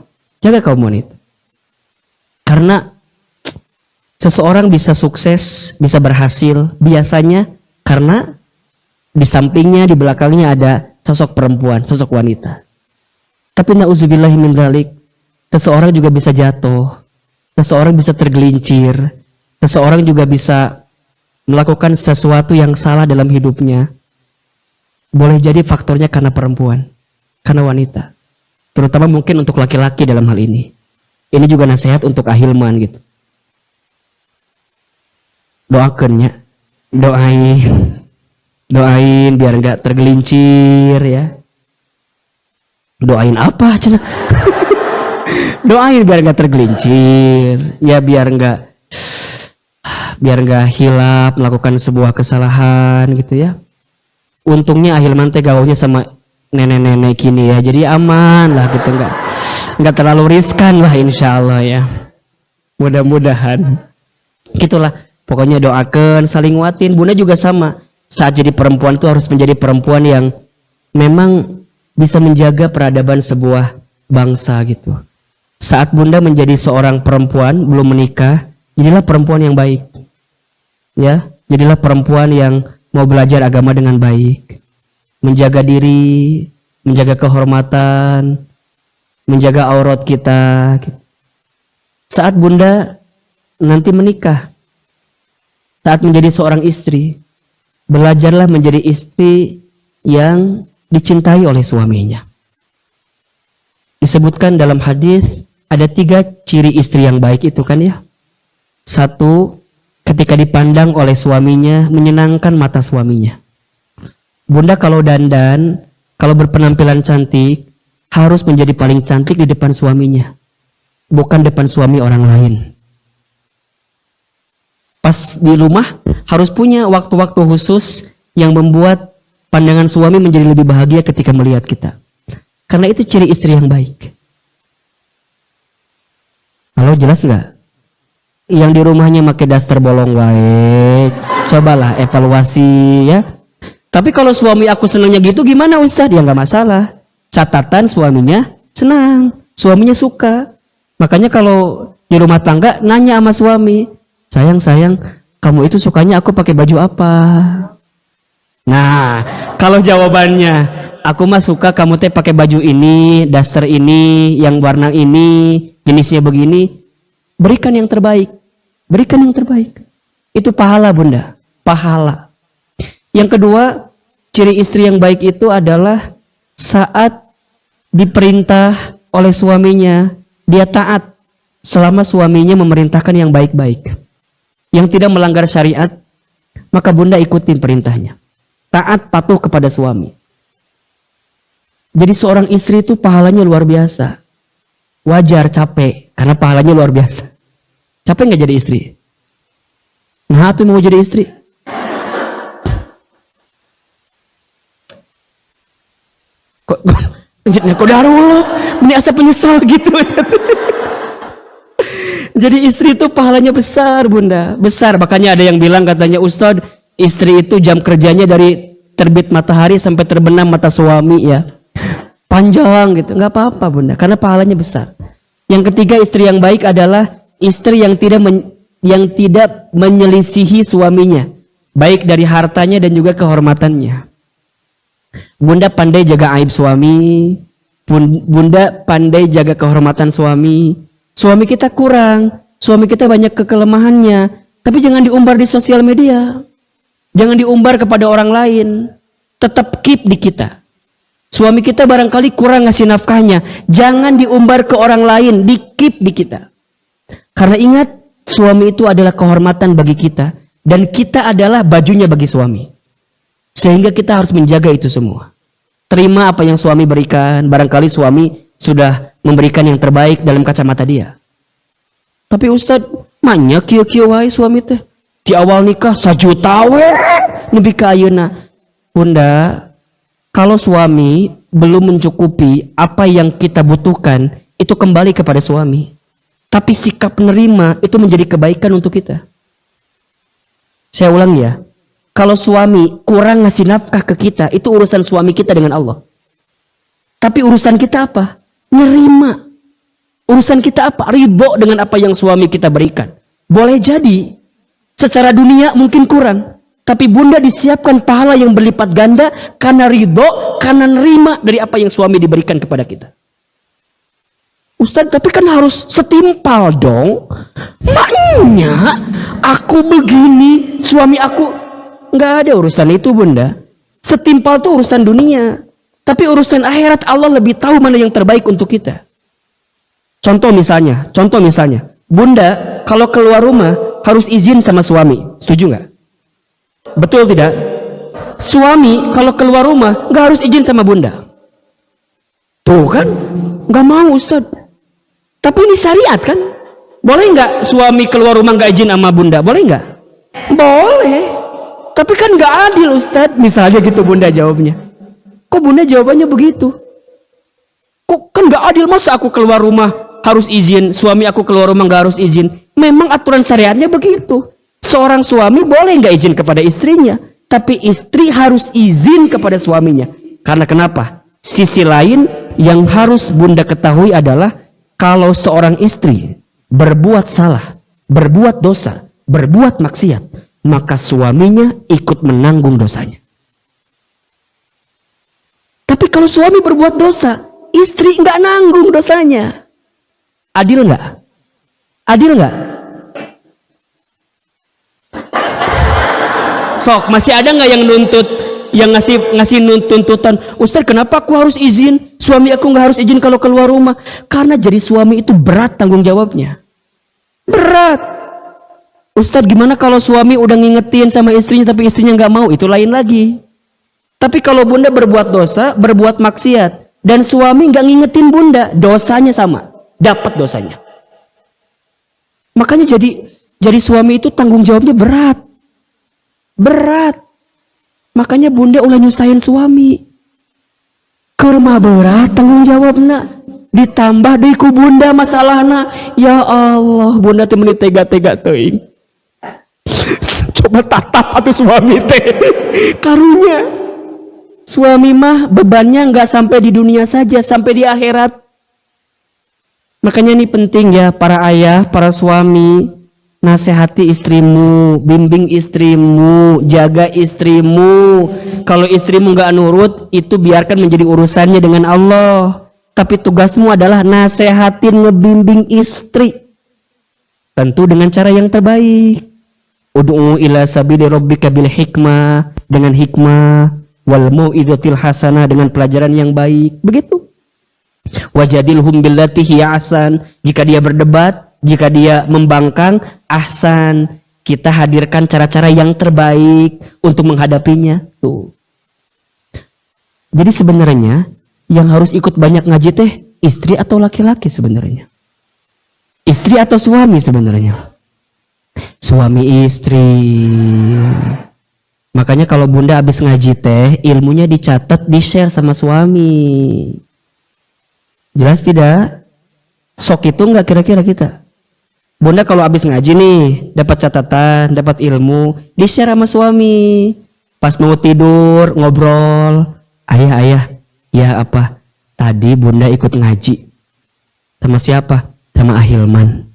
Karena seseorang bisa sukses, bisa berhasil biasanya karena di sampingnya, di belakangnya ada sosok perempuan, sosok wanita. Tapi na'udzubillahi min dzalik, seseorang juga bisa jatuh, seseorang bisa tergelincir, seseorang juga bisa melakukan sesuatu yang salah dalam hidupnya. Boleh jadi faktornya karena perempuan, karena wanita. Terutama mungkin untuk laki-laki dalam hal ini. Ini juga nasihat untuk ahilman gitu. Doakannya, doain biar nggak tergelincir ya. Doain apa cina? Doain biar nggak tergelincir, ya biar nggak hilap melakukan sebuah kesalahan gitu ya. Untungnya ahilman teh gaulnya sama nenek-nenek kini ya, jadi aman lah gitu, nggak terlalu riskan lah insya Allah ya. Mudah-mudahan. Gitulah. Pokoknya doakan, saling nguatin. Bunda juga sama. Saat jadi perempuan itu harus menjadi perempuan yang memang bisa menjaga peradaban sebuah bangsa gitu. Saat Bunda menjadi seorang perempuan belum menikah, jadilah perempuan yang baik. Ya, jadilah perempuan yang mau belajar agama dengan baik. Menjaga diri, menjaga kehormatan, menjaga aurat kita. Saat Bunda nanti menikah, saat menjadi seorang istri, belajarlah menjadi istri yang dicintai oleh suaminya. Disebutkan dalam hadis ada 3 ciri istri yang baik itu kan ya. 1, ketika dipandang oleh suaminya menyenangkan mata suaminya. Bunda kalau dandan, kalau berpenampilan cantik, harus menjadi paling cantik di depan suaminya, bukan depan suami orang lain. Pas di rumah harus punya waktu-waktu khusus yang membuat pandangan suami menjadi lebih bahagia ketika melihat kita. Karena itu ciri istri yang baik. Halo, jelas nggak? Yang di rumahnya pakai daster bolong wae, cobalah evaluasi ya. Tapi kalau suami aku senangnya gitu gimana Ustaz? Ya nggak masalah. Catatan suaminya senang, suaminya suka. Makanya kalau di rumah tangga nanya sama suami, sayang, kamu itu sukanya aku pakai baju apa? Nah, kalau jawabannya, aku mah suka kamu teh pakai baju ini, daster ini, yang warna ini, jenisnya begini. Berikan yang terbaik. Berikan yang terbaik. Itu pahala Bunda, pahala. Yang kedua, ciri istri yang baik itu adalah saat diperintah oleh suaminya, dia taat selama suaminya memerintahkan yang baik-baik. Yang tidak melanggar syariat, maka Bunda ikutin perintahnya. Taat patuh kepada suami. Jadi seorang istri itu pahalanya luar biasa. Wajar capek, karena pahalanya luar biasa. Capek nggak jadi istri? Nah, tuh mau jadi istri. Kok darul, ini asa penyesal gitu. Jadi istri itu pahalanya besar Bunda, besar. Makanya ada yang bilang katanya Ustadz, istri itu jam kerjanya dari terbit matahari sampai terbenam mata suami ya. Panjang gitu, nggak apa-apa Bunda, karena pahalanya besar. Yang ketiga istri yang baik adalah istri yang tidak menyelisihi suaminya, baik dari hartanya dan juga kehormatannya. Bunda pandai jaga aib suami, Bunda pandai jaga kehormatan suami. Suami kita kurang, suami kita banyak kekelemahannya, tapi jangan diumbar di sosial media. Jangan diumbar kepada orang lain. Tetap keep di kita. Suami kita barangkali kurang ngasih nafkahnya, jangan diumbar ke orang lain, di keep di kita. Karena ingat, suami itu adalah kehormatan bagi kita, dan kita adalah bajunya bagi suami. Sehingga kita harus menjaga itu semua. Terima apa yang suami berikan, barangkali suami sudah memberikan yang terbaik dalam kacamata dia. Tapi Ustadz, manya kieu-kieu wae suami teh. Di awal nikah 1 juta we, nepi ka ayeuna. Bunda, kalau suami belum mencukupi apa yang kita butuhkan, itu kembali kepada suami. Tapi sikap menerima itu menjadi kebaikan untuk kita. Saya ulang ya. Kalau suami kurang ngasih nafkah ke kita, itu urusan suami kita dengan Allah. Tapi urusan kita apa? Nerima. Urusan kita apa? Ridho dengan apa yang suami kita berikan. Boleh jadi secara dunia mungkin kurang, tapi Bunda disiapkan pahala yang berlipat ganda karena ridho, karena nerima dari apa yang suami diberikan kepada kita. Ustadz, tapi kan harus setimpal dong. Maknya aku begini, suami aku, nggak ada urusan itu bunda. Setimpal tuh urusan dunia, tapi urusan akhirat Allah lebih tahu mana yang terbaik untuk kita. Contoh misalnya, bunda kalau keluar rumah harus izin sama suami, setuju nggak? Betul tidak? Suami kalau keluar rumah nggak harus izin sama bunda. Tuh kan, nggak mau Ustadz. Tapi ini syariat kan? Boleh nggak suami keluar rumah nggak izin sama bunda? Boleh nggak? Boleh. Tapi kan nggak adil Ustadz. Misalnya gitu bunda jawabnya. Kok bunda jawabannya begitu? Kok kan nggak adil, masa aku keluar rumah harus izin, suami aku keluar rumah nggak harus izin? Memang aturan syariatnya begitu. Seorang suami boleh nggak izin kepada istrinya, tapi istri harus izin kepada suaminya. Karena kenapa? Sisi lain yang harus bunda ketahui adalah kalau seorang istri berbuat salah, berbuat dosa, berbuat maksiat, maka suaminya ikut menanggung dosanya. Tapi kalau suami berbuat dosa, istri nggak nanggung dosanya. Adil nggak? Adil nggak? Sok, masih ada nggak yang nuntut, yang ngasih tuntutan? Ustaz, kenapa aku harus izin? Suami aku nggak harus izin kalau keluar rumah. Karena jadi suami itu berat tanggung jawabnya. Berat. Ustaz, gimana kalau suami udah ngingetin sama istrinya tapi istrinya nggak mau? Itu lain lagi. Tapi kalau bunda berbuat dosa, berbuat maksiat, dan suami nggak ngingetin bunda, dosanya sama, dapat dosanya. Makanya jadi suami itu tanggung jawabnya berat. Berat. Makanya bunda ulah nyusahin suami. Kerma berat tanggung jawabna. Ditambah deui ku bunda masalahna. Ya Allah, bunda teh meuni tega-tega teuing. Coba tatap atuh suami teh. Karunya. Suami mah bebannya nggak sampai di dunia saja, sampai di akhirat. Makanya ini penting ya para ayah, para suami, nasihati istrimu, bimbing istrimu, jaga istrimu. Kalau istrimu nggak nurut, itu biarkan menjadi urusannya dengan Allah. Tapi tugasmu adalah nasehatin, ngebimbing istri. Tentu dengan cara yang terbaik. Ud'u ila sabili rabbika bil hikmah, dengan hikmah. Wal mau'izatil hasanah, dengan pelajaran yang baik. Begitu. Wajadilhum billati hiya ahsan. Jika dia berdebat, jika dia membangkang, ahsan, kita hadirkan cara-cara yang terbaik untuk menghadapinya. Tuh. Jadi sebenarnya yang harus ikut banyak ngaji teh istri atau laki-laki sebenarnya? Istri atau suami sebenarnya? Suami istri. Makanya kalau bunda habis ngaji teh, ilmunya dicatat, di-share sama suami. Jelas tidak? Sok itu enggak kira-kira kita? Bunda kalau habis ngaji nih, dapat catatan, dapat ilmu, di-share sama suami. Pas mau tidur, ngobrol. Ayah, ya apa? Tadi bunda ikut ngaji. Sama siapa? Sama Ahilman.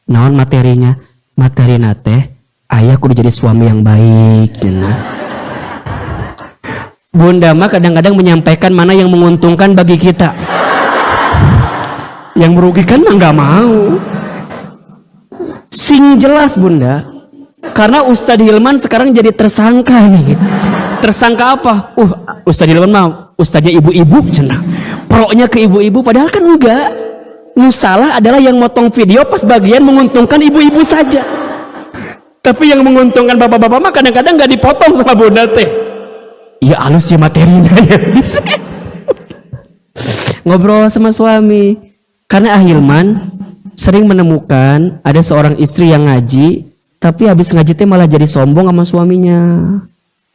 Naon materinya? Materina teh, ayah kudu jadi suami yang baik. Bunda mah kadang-kadang menyampaikan mana yang menguntungkan bagi kita. Yang merugikan mah nggak mau. Sing jelas bunda. Karena Ustadz Hilman sekarang jadi tersangka nih. Tersangka apa? Ustadz Hilman mah ustadznya ibu-ibu cenah. Pro-nya ke ibu-ibu, padahal kan enggak. Nusalah adalah yang motong video pas bagian menguntungkan ibu-ibu saja. Tapi yang menguntungkan bapak-bapak mah kadang-kadang nggak dipotong sama bunda teh. Ya halus ya materinya ya. Ngobrol sama suami. Karena Ahilman sering menemukan ada seorang istri yang ngaji, tapi habis ngaji teh malah jadi sombong sama suaminya.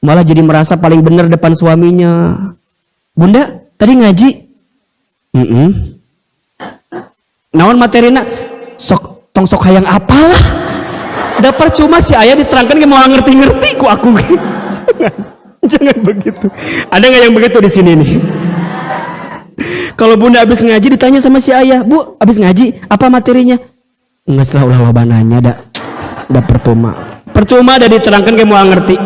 Malah jadi merasa paling benar depan suaminya. Bunda, tadi ngaji? Naon materina? Tong sok hayang apalah. Da percuma si ayah diterangkan ke mau ngerti-ngerti ku aku. Jangan begitu. Ada nggak yang begitu di sini nih? Kalau bunda habis ngaji ditanya sama si ayah, Bu, habis ngaji apa materinya? Nggak salah ulah lobananya, da percuma. Percuma da diterangkan ke mau ngerti.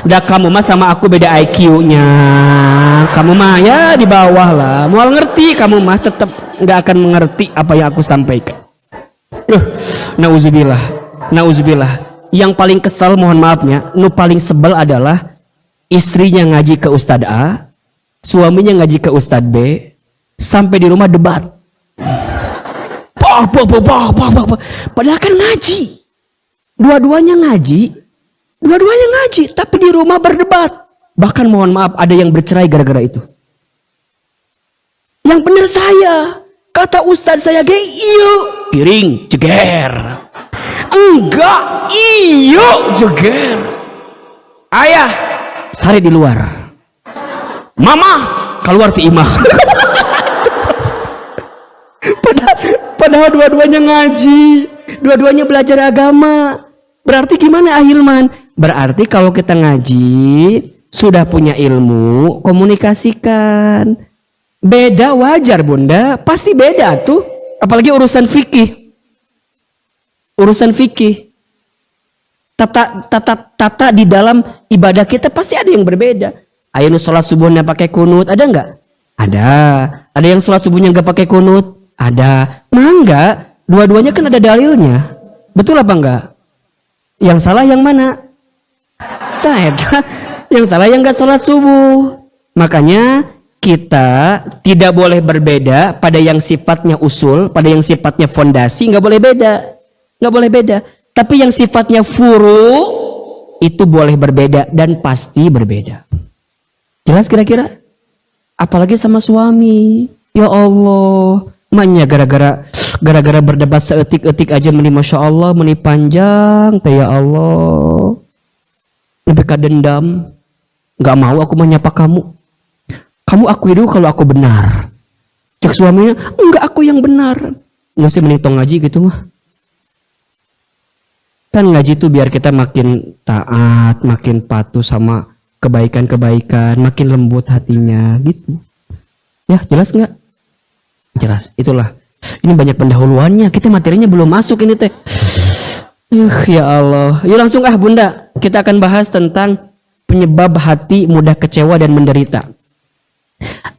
Da kamu mah sama aku beda IQ-nya. Kamu mah ya di bawah lah. Mau ngerti kamu mah tetap nggak akan mengerti apa yang aku sampaikan. Nauzubillah, nauzubillah. Yang paling kesal, mohon maafnya, paling sebel adalah istrinya ngaji ke Ustadz A, suaminya ngaji ke Ustadz B, sampai di rumah debat. Padahal kan ngaji, dua-duanya ngaji, tapi di rumah berdebat. Bahkan mohon maaf, ada yang bercerai gara-gara itu. Yang benar saya, kata Ustadz saya, iyo piring jeger. Enggak, iyo jeger. Ayah, sari di luar. Mama, keluar ti imah. Padahal dua-duanya ngaji, dua-duanya belajar agama. Berarti gimana Ahilman? Berarti kalau kita ngaji, sudah punya ilmu, komunikasikan. Beda wajar bunda, pasti beda tuh. Apalagi urusan fikih. Urusan fikih. Tata di dalam ibadah kita pasti ada yang berbeda. Ayo sholat subuhnya pakai kunut, ada nggak? Ada. Ada yang sholat subuhnya nggak pakai kunut? Ada. Enggak. Dua-duanya kan ada dalilnya. Betul apa enggak? Yang salah yang mana? Yang salah yang nggak sholat subuh. Makanya kita tidak boleh berbeda pada yang sifatnya usul, pada yang sifatnya fondasi, nggak boleh beda. Nggak boleh beda. Tapi yang sifatnya furu itu boleh berbeda dan pasti berbeda. Jelas kira-kira? Apalagi sama suami. Ya Allah, maknya gara-gara berdebat seetik-etik aja meni masya Allah, meni panjang teh ya Allah. Lebih ke dendam. Nggak mau aku menyapa kamu. Kamu akui dulu kalau aku benar. Cek suaminya, enggak aku yang benar. Nggak sih menitong ngaji gitu mah. Kan ngaji itu biar kita makin taat, makin patuh sama kebaikan-kebaikan, makin lembut hatinya gitu. Ya, jelas nggak? Jelas. Itulah. Ini banyak pendahuluannya. Kita materinya belum masuk ini teh. Ya Allah. Yuk langsung Bunda. Kita akan bahas tentang penyebab hati mudah kecewa dan menderita.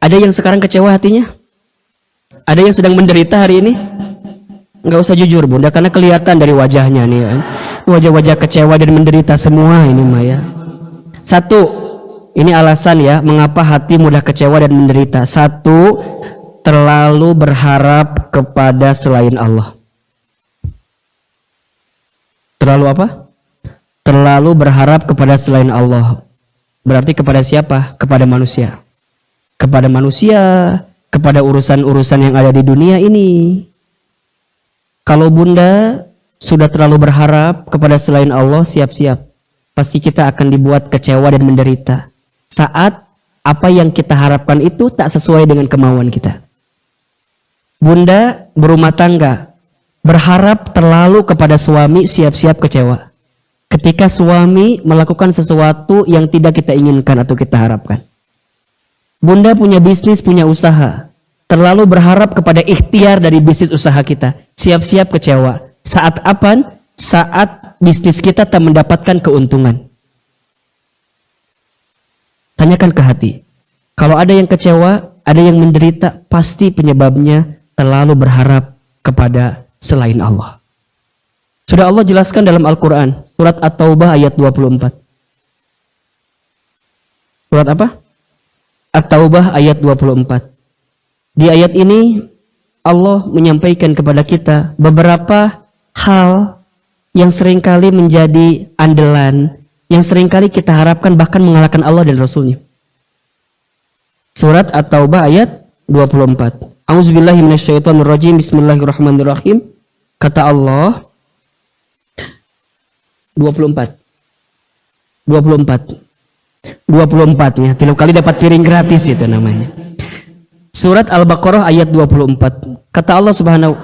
Ada yang sekarang kecewa hatinya? Ada yang sedang menderita hari ini? Nggak usah jujur Bunda, karena kelihatan dari wajahnya nih kan. Wajah-wajah kecewa dan menderita semua ini Maya. Satu, ini alasan ya mengapa hati mudah kecewa dan menderita. Satu, terlalu berharap kepada selain Allah. Terlalu apa? Terlalu berharap kepada selain Allah. Berarti kepada siapa? Kepada manusia. Kepada manusia, kepada urusan-urusan yang ada di dunia ini. Kalau Bunda sudah terlalu berharap kepada selain Allah, siap-siap. Pasti kita akan dibuat kecewa dan menderita. Saat apa yang kita harapkan itu tak sesuai dengan kemauan kita. Bunda berumah tangga, berharap terlalu kepada suami, siap-siap kecewa. Ketika suami melakukan sesuatu yang tidak kita inginkan atau kita harapkan. Bunda punya bisnis, punya usaha. Terlalu berharap kepada ikhtiar dari bisnis usaha kita. Siap-siap kecewa. Saat apa? Saat bisnis kita tak mendapatkan keuntungan. Tanyakan ke hati. Kalau ada yang kecewa, ada yang menderita, pasti penyebabnya terlalu berharap kepada selain Allah. Sudah Allah jelaskan dalam Al-Quran. Surat At-Taubah ayat 24. Surat apa? At-Taubah ayat 24. Di ayat ini Allah menyampaikan kepada kita beberapa hal yang seringkali menjadi andalan, yang seringkali kita harapkan bahkan mengalahkan Allah dan Rasulnya. Surat At-Taubah ayat 24. A'udzubillahi minasyaitonirrajim. Bismillahirrahmanirrahim. Kata Allah 24 ya. Tiap kali dapat piring gratis itu namanya. Surat Al-Baqarah ayat 24. Kata Allah Subhanahu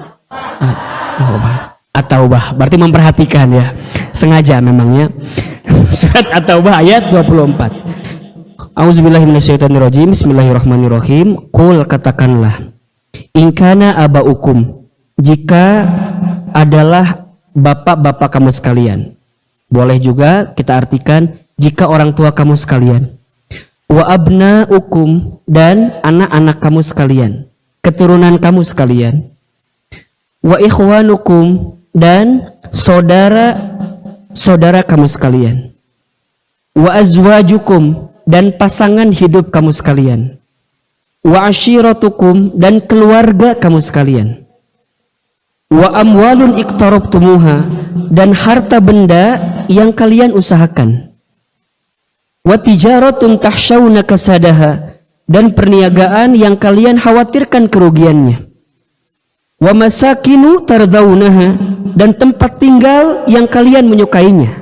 At-Taubah. Berarti memperhatikan ya. Sengaja memangnya. Surat At-Taubah ayat 24. A'udzubillahi minasyaitonirrajim. Bismillahirrahmanirrahim. Qul, katakanlah, in kana abaukum, jika adalah bapak-bapak kamu sekalian. Boleh juga kita artikan jika orang tua kamu sekalian. Wa abnaukum, dan anak-anak kamu sekalian. keturunan kamu sekalian. Wa ikhwanukum, dan saudara-saudara kamu sekalian. Wa azwajukum, dan pasangan hidup kamu sekalian. Wa ashiratukum, dan keluarga kamu sekalian. Wa amwalun iqtarabtumuha, dan harta benda yang kalian usahakan. Wa tijaratun tahsyawna kasadaha, dan perniagaan yang kalian khawatirkan kerugiannya. Wa masakinu tardaunaha, dan tempat tinggal yang kalian menyukainya.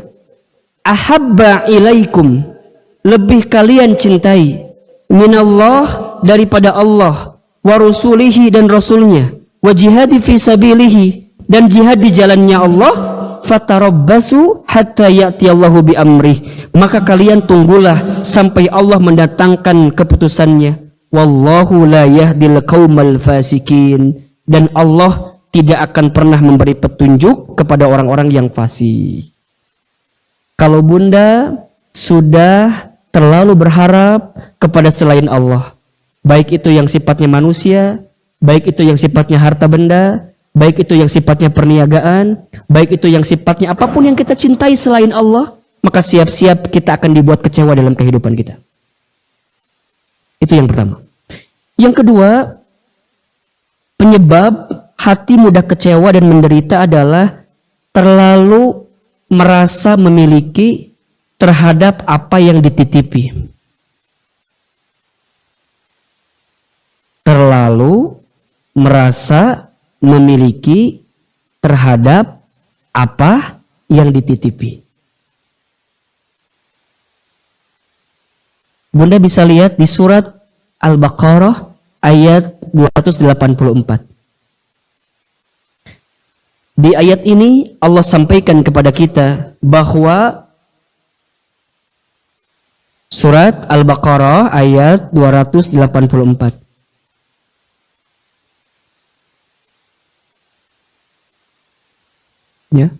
Ahabba ilaikum, lebih kalian cintai, minallah, daripada Allah, wa rusulihi, dan rasulnya, wa jihadi fi sabilihi, dan jihad di jalannya Allah. Fatarabbasu hatta ya'tiyallahu bi amrih, maka kalian tunggulah sampai Allah mendatangkan keputusannya. Wallahu la yahdil qaumal fasikin, dan Allah tidak akan pernah memberi petunjuk kepada orang-orang yang fasik. Kalau bunda sudah terlalu berharap kepada selain Allah, baik itu yang sifatnya manusia, baik itu yang sifatnya harta benda, baik itu yang sifatnya perniagaan, baik itu yang sifatnya apapun yang kita cintai selain Allah, maka siap-siap kita akan dibuat kecewa dalam kehidupan kita. Itu yang pertama. Yang kedua, penyebab hati mudah kecewa dan menderita adalah terlalu merasa memiliki terhadap apa yang dititipi. Terlalu merasa memiliki terhadap apa yang dititipi. Bunda bisa lihat di surat Al-Baqarah ayat 284. Di ayat ini Allah sampaikan kepada kita bahwa surat Al-Baqarah ayat 284. Ya.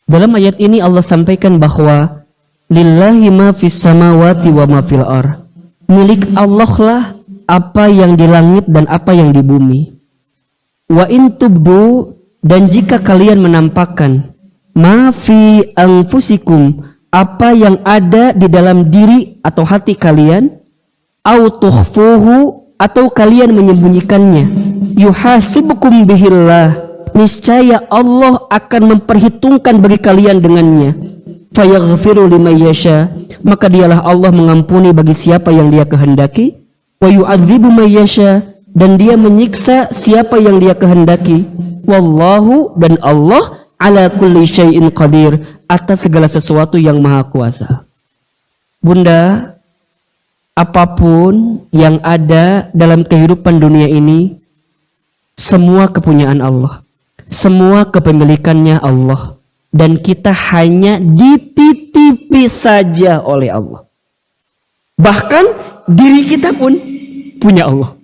Dalam ayat ini Allah sampaikan bahwa lillahi ma fis samawati wa ma fil ar. Milik Allah lah apa yang di langit dan apa yang di bumi. Wa in tubdu, dan jika kalian menampakkan ma fi anfusikum, apa yang ada di dalam diri atau hati kalian, au tukhfuhu, atau kalian menyembunyikannya, yuhasibukum bihillah, niscaya Allah akan memperhitungkan bagi kalian dengannya. Fayaghfiru liman yasha, maka dialah Allah mengampuni bagi siapa yang Dia kehendaki. Wa yu'adzibu man yasha, dan Dia menyiksa siapa yang Dia kehendaki. Wallahu, dan Allah ala kulli syai'in qadir, atas segala sesuatu yang maha kuasa. Bunda, apapun yang ada dalam kehidupan dunia ini, semua kepunyaan Allah, semua kepemilikannya Allah, dan kita hanya dititipi saja oleh Allah. Bahkan diri kita pun punya Allah.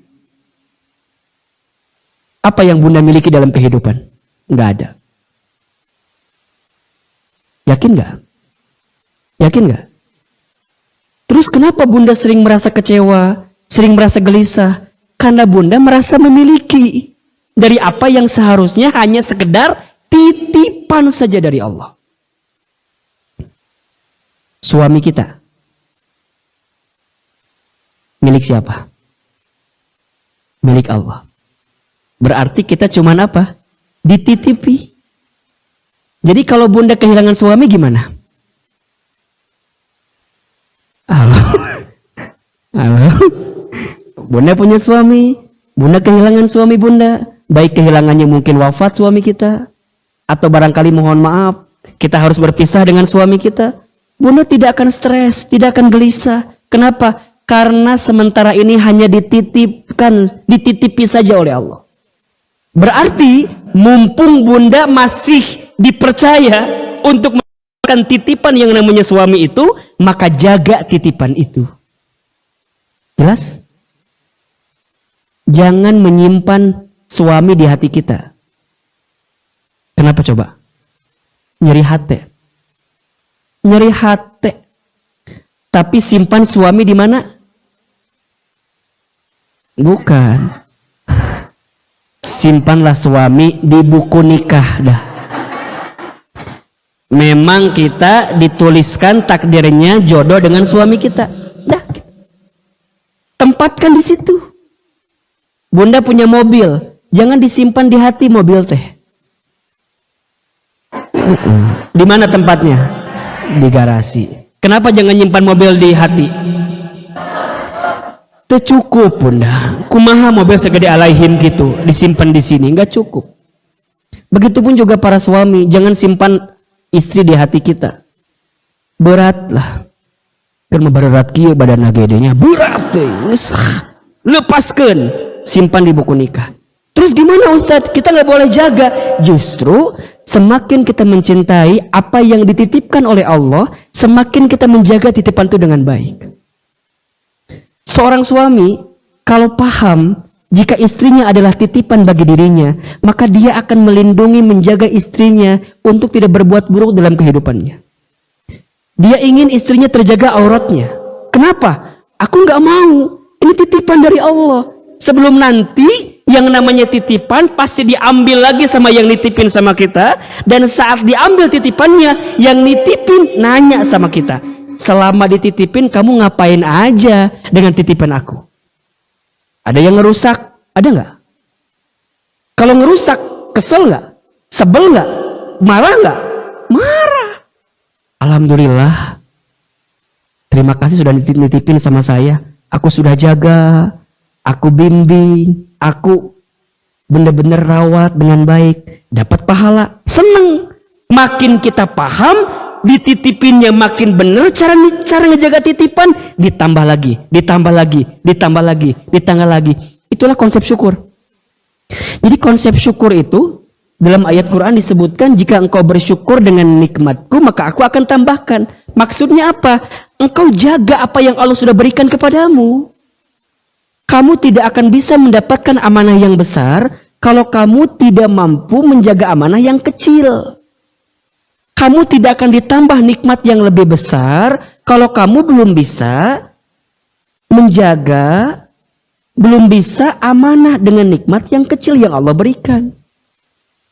Apa yang bunda miliki dalam kehidupan? Enggak ada. Yakin enggak? Yakin enggak? Terus kenapa bunda sering merasa kecewa, sering merasa gelisah? Karena bunda merasa memiliki dari apa yang seharusnya hanya sekedar titipan saja dari Allah. Suami kita milik siapa? Milik Allah. Berarti kita cuman apa? Dititipi. Jadi kalau bunda kehilangan suami gimana? Halo. Halo. Bunda punya suami, bunda kehilangan suami bunda. Baik kehilangannya mungkin wafat suami kita, atau barangkali mohon maaf, kita harus berpisah dengan suami kita. Bunda tidak akan stres, tidak akan gelisah. Kenapa? Karena sementara ini hanya dititipi saja oleh Allah. Berarti mumpung bunda masih dipercaya untuk mendapatkan titipan yang namanya suami itu, maka jaga titipan itu. Jelas? Jangan menyimpan suami di hati kita. Kenapa coba? Nyeri hati. Nyeri hati. Tapi simpan suami di mana? Bukan. simpanlah suami di buku nikah dah. Memang kita dituliskan takdirnya jodoh dengan suami kita. Dah. Tempatkan di situ. Bunda punya mobil, jangan disimpan di hati mobil teh. Di mana tempatnya? Di garasi. Kenapa jangan nyimpan mobil di hati? Itu cukup, Bunda. Kumaha mobil segede alaihim gitu disimpan di sini, nggak cukup. Begitupun juga para suami, jangan simpan istri di hati kita. Berat lah. Karena berat kieu badan gedenya berat teh. Lepaskan, simpan di buku nikah. Terus gimana Ustadz? Kita nggak boleh jaga. Justru semakin kita mencintai apa yang dititipkan oleh Allah, semakin kita menjaga titipan itu dengan baik. Seorang suami kalau paham jika istrinya adalah titipan bagi dirinya, maka dia akan melindungi, menjaga istrinya untuk tidak berbuat buruk dalam kehidupannya. Dia ingin istrinya terjaga auratnya. Kenapa? Aku nggak mau. Ini titipan dari Allah. Sebelum nanti yang namanya titipan pasti diambil lagi sama yang nitipin sama kita. Dan saat diambil titipannya, yang nitipin nanya sama kita, selama dititipin kamu ngapain aja dengan titipan aku? Ada yang ngerusak? Ada nggak? Kalau ngerusak, kesel nggak? Sebel nggak? Marah nggak? Marah. Alhamdulillah. Terima kasih sudah nitipin sama saya. Aku sudah jaga, aku bimbing, aku benar-benar rawat dengan baik. Dapat pahala. Seneng. Makin kita paham, dititipinnya makin benar cara ngejaga titipan, ditambah lagi, ditambah lagi, ditambah lagi, ditambah lagi. Itulah konsep syukur. Jadi konsep syukur itu dalam ayat Quran disebutkan, jika engkau bersyukur dengan nikmatku maka aku akan tambahkan. Maksudnya apa? Engkau jaga apa yang Allah sudah berikan kepadamu. Kamu tidak akan bisa mendapatkan amanah yang besar kalau kamu tidak mampu menjaga amanah yang kecil. Kamu tidak akan ditambah nikmat yang lebih besar kalau kamu belum bisa menjaga, belum bisa amanah dengan nikmat yang kecil yang Allah berikan.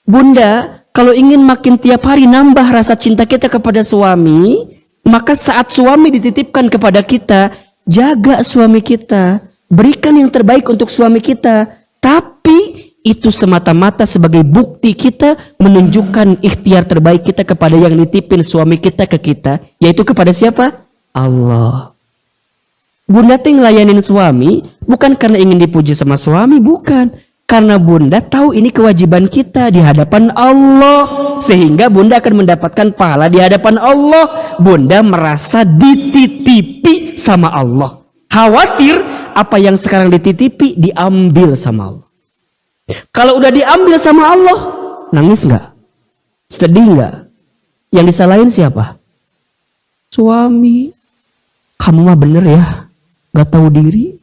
Bunda, kalau ingin makin tiap hari nambah rasa cinta kita kepada suami, maka saat suami dititipkan kepada kita, jaga suami kita, berikan yang terbaik untuk suami kita. Tapi itu semata-mata sebagai bukti kita menunjukkan ikhtiar terbaik kita kepada yang nitipin suami kita ke kita, yaitu kepada siapa? Allah. Bunda teh ngelayanin suami bukan karena ingin dipuji sama suami, bukan. Karena Bunda tahu ini kewajiban kita di hadapan Allah, sehingga Bunda akan mendapatkan pahala di hadapan Allah. Bunda merasa dititipi sama Allah. Khawatir apa yang sekarang dititipi diambil sama Allah. Kalau udah diambil sama Allah, nangis nggak? Sedih nggak? Yang disalahin siapa? Suami. Kamu mah bener ya, nggak tahu diri.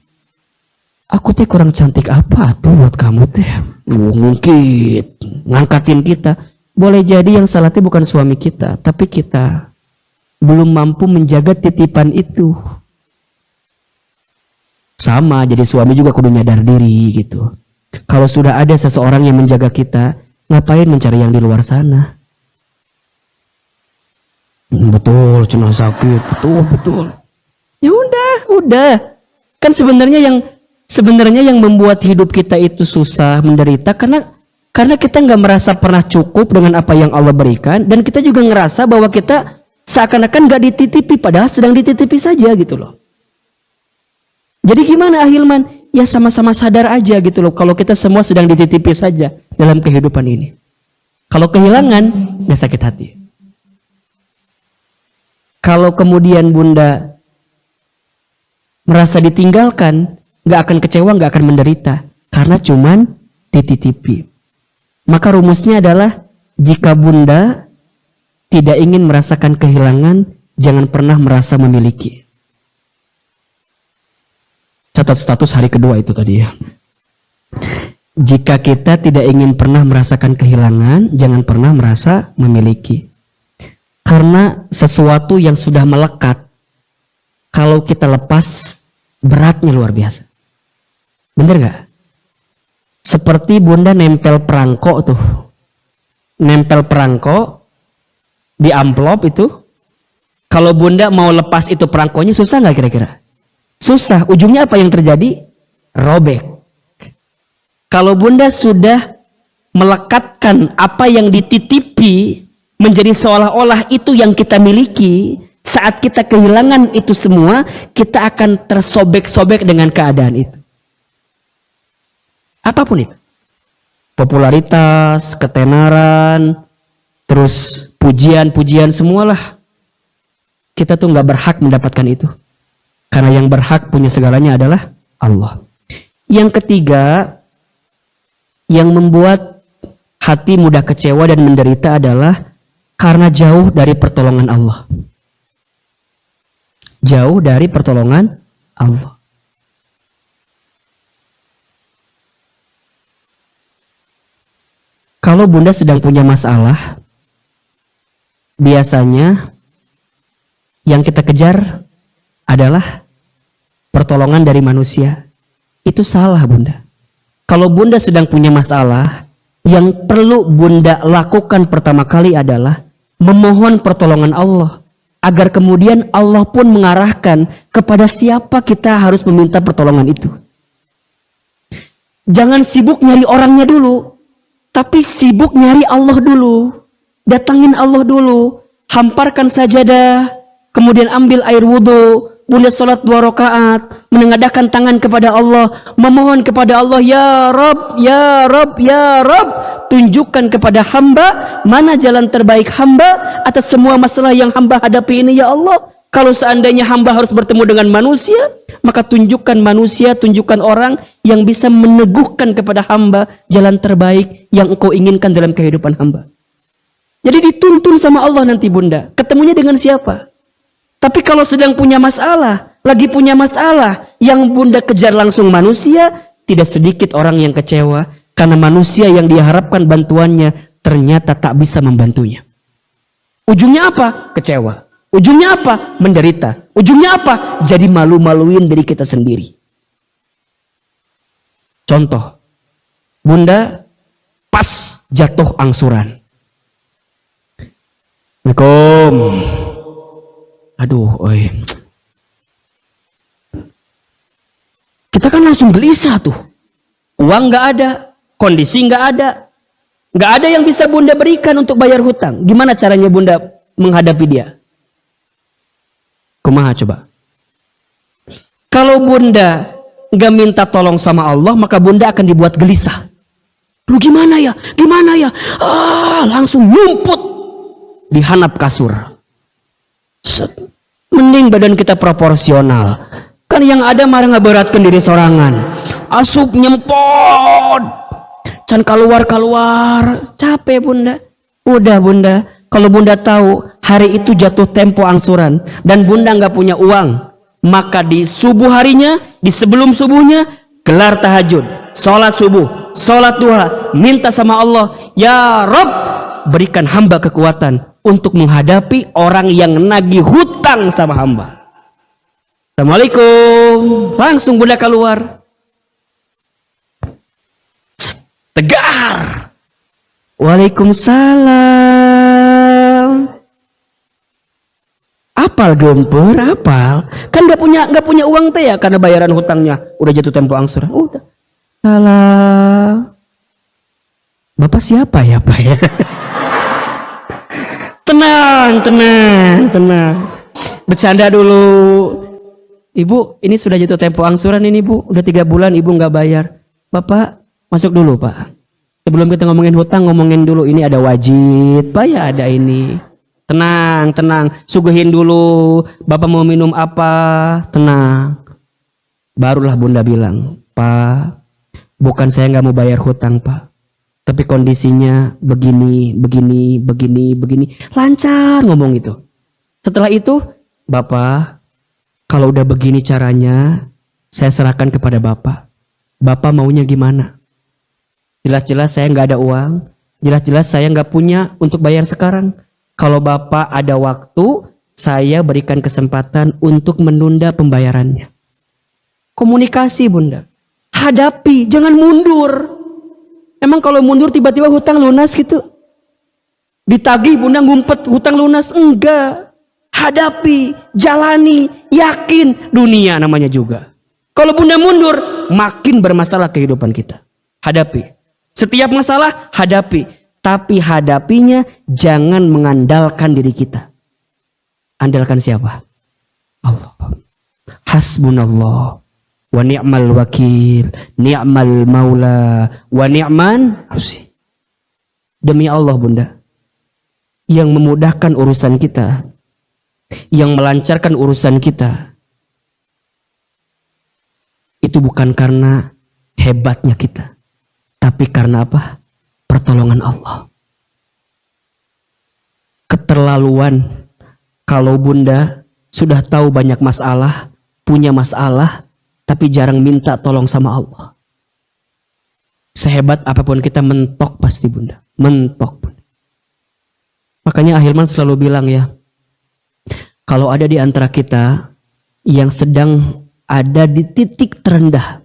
Aku teh kurang cantik apa tuh buat kamu teh? Mungkin ngangkatin kita. Boleh jadi yang salah teh bukan suami kita, tapi kita belum mampu menjaga titipan itu. Sama, jadi suami juga kudu nyadar diri gitu. Kalau sudah ada seseorang yang menjaga kita, ngapain mencari yang di luar sana? Betul, cuma sakit. Betul. Ya udah. Kan sebenarnya yang membuat hidup kita itu susah, menderita karena kita nggak merasa pernah cukup dengan apa yang Allah berikan, dan kita juga ngerasa bahwa kita seakan-akan nggak dititipi padahal sedang dititipi saja gitu loh. Jadi gimana Ahilman? Ya sama-sama sadar aja gitu loh kalau kita semua sedang dititipi saja dalam kehidupan ini. Kalau kehilangan, ya sakit hati. Kalau kemudian Bunda merasa ditinggalkan, gak akan kecewa, gak akan menderita. Karena cuman dititipi. Maka rumusnya adalah, jika Bunda tidak ingin merasakan kehilangan, jangan pernah merasa memiliki. Catat status hari kedua itu tadi ya. Jika kita tidak ingin pernah merasakan kehilangan, jangan pernah merasa memiliki. Karena sesuatu yang sudah melekat, kalau kita lepas, beratnya luar biasa. Bener gak? Seperti bunda nempel perangko tuh. Nempel perangko di amplop itu. Kalau bunda mau lepas itu perangkonya susah nggak kira-kira? Susah. Ujungnya apa yang terjadi? Robek. Kalau bunda sudah melekatkan apa yang dititipi menjadi seolah-olah itu yang kita miliki, saat kita kehilangan itu semua, kita akan tersobek-sobek dengan keadaan itu. Apapun itu. Popularitas, ketenaran, terus pujian-pujian semualah. Kita tuh nggak berhak mendapatkan itu. Karena yang berhak punya segalanya adalah Allah. Yang ketiga, yang membuat hati mudah kecewa dan menderita adalah karena jauh dari pertolongan Allah. Jauh dari pertolongan Allah. Kalau bunda sedang punya masalah, biasanya yang kita kejar adalah pertolongan dari manusia. Itu salah bunda. Kalau bunda sedang punya masalah, yang perlu bunda lakukan pertama kali adalah memohon pertolongan Allah. Agar kemudian Allah pun mengarahkan kepada siapa kita harus meminta pertolongan itu. Jangan sibuk nyari orangnya dulu. Tapi sibuk nyari Allah dulu. Datangin Allah dulu. Hamparkan sajadah. Kemudian ambil air wudhu. Bunda sholat 2 rakaat. Menengadahkan tangan kepada Allah. Memohon kepada Allah. Ya Rabb, Ya Rabb, Ya Rabb. Tunjukkan kepada hamba. Mana jalan terbaik hamba. Atas semua masalah yang hamba hadapi ini ya Allah. Kalau seandainya hamba harus bertemu dengan manusia. Maka tunjukkan manusia, tunjukkan orang yang bisa meneguhkan kepada hamba jalan terbaik yang engkau inginkan dalam kehidupan hamba. Jadi dituntun sama Allah nanti bunda. Ketemunya dengan siapa? Tapi kalau sedang punya masalah, lagi punya masalah, yang bunda kejar langsung manusia, tidak sedikit orang yang kecewa. Karena manusia yang diharapkan bantuannya ternyata tak bisa membantunya. Ujungnya apa? Kecewa. Ujungnya apa? Menderita. Ujungnya apa? Jadi malu-maluin diri kita sendiri. Contoh, bunda pas jatuh angsuran. Assalamualaikum. Aduh, oi. Kita kan langsung gelisah tuh. Uang nggak ada, kondisi nggak ada. Nggak ada yang bisa bunda berikan untuk bayar hutang. Gimana caranya bunda menghadapi dia? Kumaha coba? Kalau bunda nggak minta tolong sama Allah, maka bunda akan dibuat gelisah. Lu gimana ya? Gimana ya? Langsung nyumput di hanap kasur. Mending badan kita proporsional. Kan yang ada marah ngeberatkan diri sorangan. Asup nyempot. Can keluar. Capek bunda. Udah bunda. Kalau bunda tahu hari itu jatuh tempo angsuran dan bunda nggak punya uang, maka di subuh harinya, di sebelum subuhnya, gelar tahajud, sholat subuh, sholat duha, minta sama Allah, ya Rob, berikan hamba kekuatan untuk menghadapi orang yang nagih hutang sama hamba. Assalamualaikum. Langsung bunda keluar. Tegar. Waalaikumsalam. Apal gemper, apal. Kan nggak punya uang teh ya karena bayaran hutangnya udah jatuh tempo angsuran. Udah. Salah. Bapak siapa ya, Pak ya? Tenang. Bercanda dulu. Ibu, ini sudah jatuh tempo angsuran ini, Bu. Udah 3 bulan Ibu nggak bayar. Bapak masuk dulu, Pak. Sebelum kita ngomongin hutang, ngomongin dulu ini ada wajib, Pak ya ada ini. Tenang. Suguhin dulu. Bapak mau minum apa? Tenang. Barulah bunda bilang, Pak, bukan saya nggak mau bayar hutang, Pak. Tapi kondisinya begini. Lancar ngomong itu. Setelah itu, Bapak, kalau udah begini caranya, saya serahkan kepada Bapak. Bapak maunya gimana? Jelas-jelas saya nggak ada uang. Jelas-jelas saya nggak punya untuk bayar sekarang. Kalau Bapak ada waktu, saya berikan kesempatan untuk menunda pembayarannya. Komunikasi bunda. Hadapi, jangan mundur. Emang kalau mundur tiba-tiba hutang lunas gitu? Ditagih bunda ngumpet hutang lunas? Enggak. Hadapi, jalani, yakin. Dunia namanya juga. Kalau bunda mundur, makin bermasalah kehidupan kita. Hadapi. Setiap masalah, hadapi. Tapi hadapinya jangan mengandalkan diri kita. Andalkan siapa? Allah. Hasbunallah wa ni'mal wakil, ni'mal maula, wa ni'man nasir. Demi Allah bunda, yang memudahkan urusan kita, yang melancarkan urusan kita, itu bukan karena hebatnya kita, tapi karena apa? Pertolongan Allah. Keterlaluan kalau bunda sudah tahu banyak masalah, punya masalah, tapi jarang minta tolong sama Allah. Sehebat apapun kita mentok pasti bunda, mentok. Makanya Ahilman selalu bilang ya, kalau ada di antara kita yang sedang ada di titik terendah,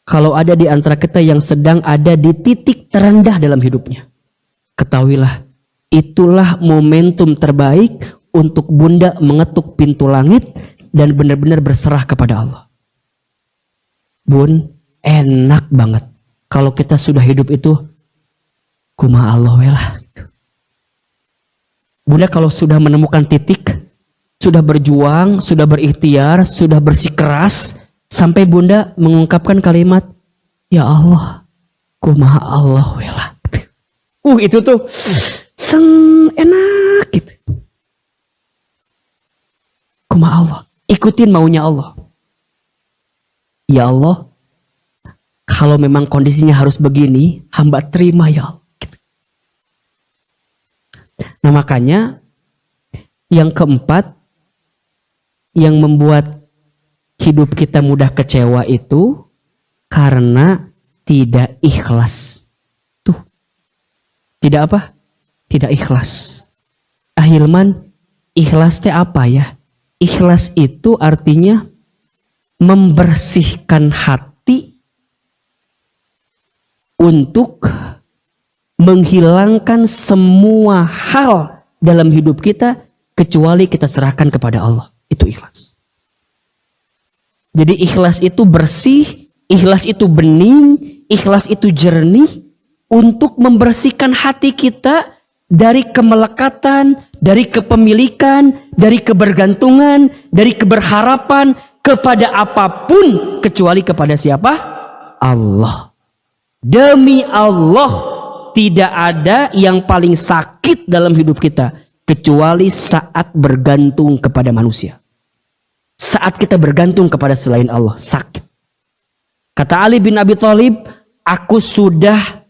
kalau ada di antara kita yang sedang ada di titik terendah dalam hidupnya, ketahuilah itulah momentum terbaik untuk bunda mengetuk pintu langit dan benar-benar berserah kepada Allah. Bun, enak banget kalau kita sudah hidup itu kumaha Allah welah. Bunda kalau sudah menemukan titik, sudah berjuang, sudah berikhtiar, sudah bersikeras, sampai bunda mengungkapkan kalimat, ya Allah, kumaha Allah welah. Itu tuh enak gitu. Kumaha Allah, ikutin maunya Allah. Ya Allah, kalau memang kondisinya harus begini, hamba terima ya Allah. Gitu. Nah makanya yang keempat, yang membuat hidup kita mudah kecewa itu karena tidak ikhlas. Tuh, tidak apa? Tidak ikhlas. Ahilman, ikhlas teh apa ya? Ikhlas itu artinya membersihkan hati untuk menghilangkan semua hal dalam hidup kita kecuali kita serahkan kepada Allah. Itu ikhlas. Jadi ikhlas itu bersih, ikhlas itu bening, ikhlas itu jernih untuk membersihkan hati kita dari kemelekatan, dari kepemilikan, dari kebergantungan, dari keberharapan kepada apapun kecuali kepada siapa? Allah. Demi Allah, tidak ada yang paling sakit dalam hidup kita kecuali saat bergantung kepada manusia. Saat kita bergantung kepada selain Allah, sakit. Kata Ali bin Abi Thalib, aku sudah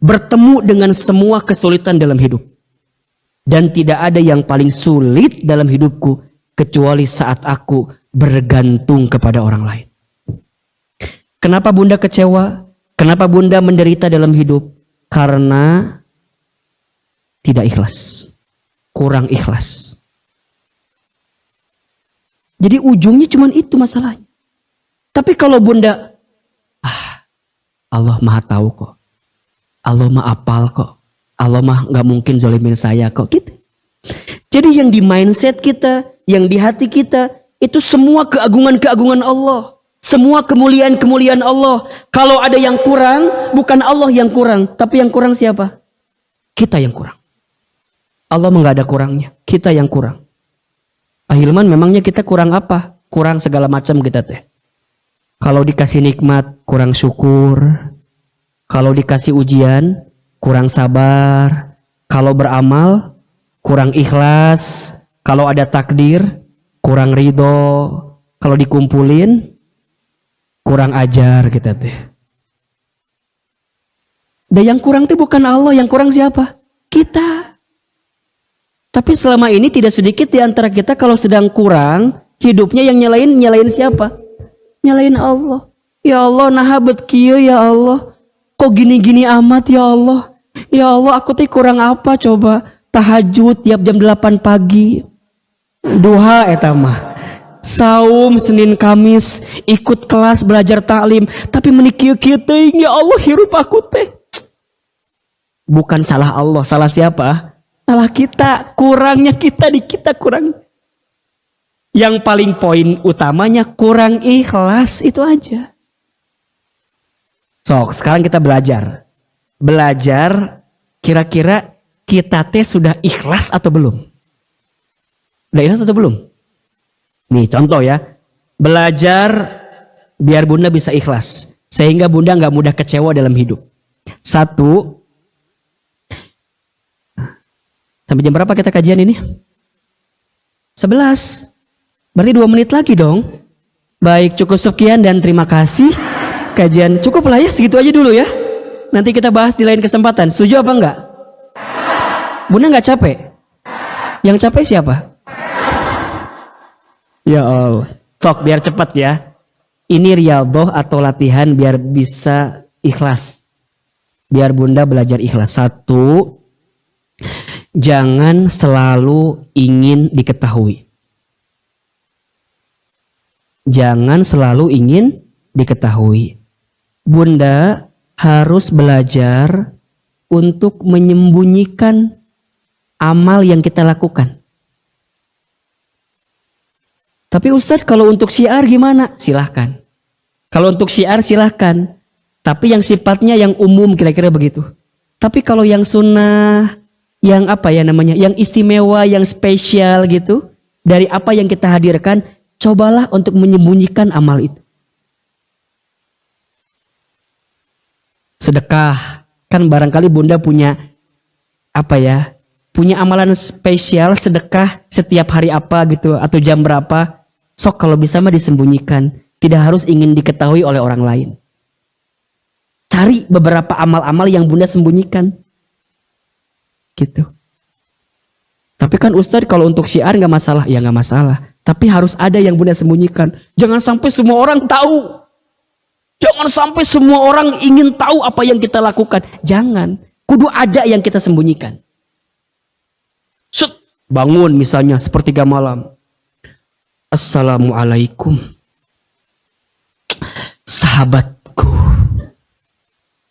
bertemu dengan semua kesulitan dalam hidup. Dan tidak ada yang paling sulit dalam hidupku kecuali saat aku bergantung kepada orang lain. Kenapa bunda kecewa? Kenapa bunda menderita dalam hidup? Karena tidak ikhlas. Kurang ikhlas. Jadi ujungnya cuma itu masalahnya. Tapi kalau bunda, Allah maha tahu kok. Allah maha apal kok. Allah mah gak mungkin zalimin saya kok. Gitu. Jadi yang di mindset kita, yang di hati kita, itu semua keagungan-keagungan Allah. Semua kemuliaan-kemuliaan Allah. Kalau ada yang kurang, bukan Allah yang kurang. Tapi yang kurang siapa? Kita yang kurang. Allah mah gak ada kurangnya. Kita yang kurang. Ahilman, memangnya kita kurang apa? Kurang segala macam kita teh. Kalau dikasih nikmat, kurang syukur. Kalau dikasih ujian, kurang sabar. Kalau beramal, kurang ikhlas. Kalau ada takdir, kurang ridho. Kalau dikumpulin, kurang ajar kita teh. Dan yang kurang itu bukan Allah, yang kurang siapa? Kita. Tapi selama ini tidak sedikit di antara kita kalau sedang kurang, hidupnya yang nyalain siapa? Nyalain Allah. Ya Allah, naha bet kieu ya Allah. Kok gini-gini amat ya Allah? Ya Allah, aku teh kurang apa coba? Tahajud tiap jam 8 pagi. Duha eta mah. saum Senin Kamis, ikut kelas belajar taklim, tapi menikir-kir teuing, ya Allah hirup aku teh. Bukan salah Allah, salah siapa? Salah kita, kurangnya kita di kita kurang. Yang paling poin utamanya kurang ikhlas, itu aja. Sok, sekarang kita belajar. Belajar kira-kira kita teh sudah ikhlas atau belum? Udah ikhlas atau belum? Nih contoh ya. Belajar biar bunda bisa ikhlas. Sehingga bunda gak mudah kecewa dalam hidup. 1. Sampai jam berapa kita kajian ini? 11. Berarti 2 menit lagi dong. Baik, cukup sekian dan terima kasih. Kajian cukup lah ya, segitu aja dulu ya. Nanti kita bahas di lain kesempatan. Setuju apa enggak? Bunda enggak capek? Yang capek siapa? Ya Allah. Sok biar cepat ya. Ini riyadhah atau latihan biar bisa ikhlas. Biar bunda belajar ikhlas. 1. Jangan selalu ingin diketahui. Jangan selalu ingin diketahui. Bunda harus belajar untuk menyembunyikan amal yang kita lakukan. Tapi Ustadz, kalau untuk syiar gimana? Silahkan. Kalau untuk syiar silahkan. Tapi yang sifatnya yang umum kira-kira begitu. Tapi kalau yang sunnah, yang apa ya namanya, yang istimewa, yang spesial gitu, dari apa yang kita hadirkan, cobalah untuk menyembunyikan amal itu. Sedekah, kan barangkali bunda punya apa ya, punya amalan spesial sedekah setiap hari apa gitu, atau jam berapa. Sok kalau bisa mah disembunyikan, tidak harus ingin diketahui oleh orang lain. Cari beberapa amal-amal yang bunda sembunyikan gitu. Tapi kan Ustadz, kalau untuk syiar gak masalah. Ya gak masalah, tapi harus ada yang bunda sembunyikan. Jangan sampai semua orang tahu. Jangan sampai semua orang ingin tahu apa yang kita lakukan. Jangan. Kudu ada yang kita sembunyikan. Set, bangun misalnya sepertiga malam. Assalamualaikum. Sahabatku.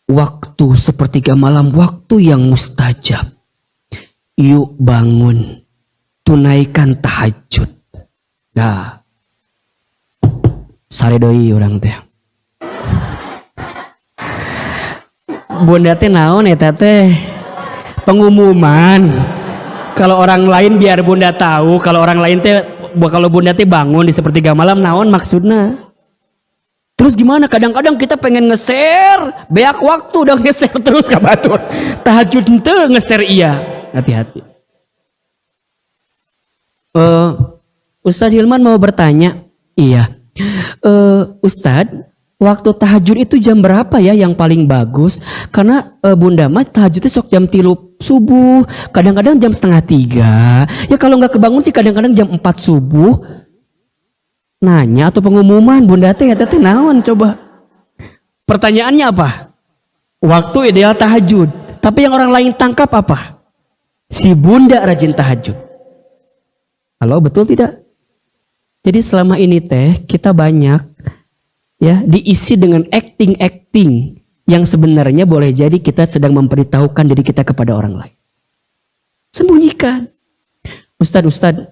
Waktu sepertiga malam, waktu yang mustajab. Yuk bangun. Tunaikan tahajud. Nah. Saredoi orang teh. Bunda teh naon eta teh? Pengumuman. Kalau orang lain biar bunda tahu, kalau orang lain teh, kalau bunda teh bangun di sepertiga malam naon maksudnya? Terus gimana? Kadang-kadang kita pengen nge-share, beak waktu udah nge-share terus ka batur. Tahajud henteu nge-share iya. Hati-hati. Ustadz Hilman mau bertanya. Iya. Ustadz, waktu tahajud itu jam berapa ya yang paling bagus? Karena bunda mah tahajudnya sok jam 3 subuh, kadang-kadang jam 2:30. Ya kalau nggak kebangun sih kadang-kadang jam 4 subuh. Nanya atau pengumuman bunda teh naon coba? Pertanyaannya apa? Waktu ideal tahajud. Tapi yang orang lain tangkap apa? Si bunda rajin tahajud. Halo, betul tidak? Jadi selama ini teh kita banyak ya diisi dengan acting yang sebenarnya boleh jadi kita sedang memberitahukan diri kita kepada orang lain. Sembunyikan. Ustadz,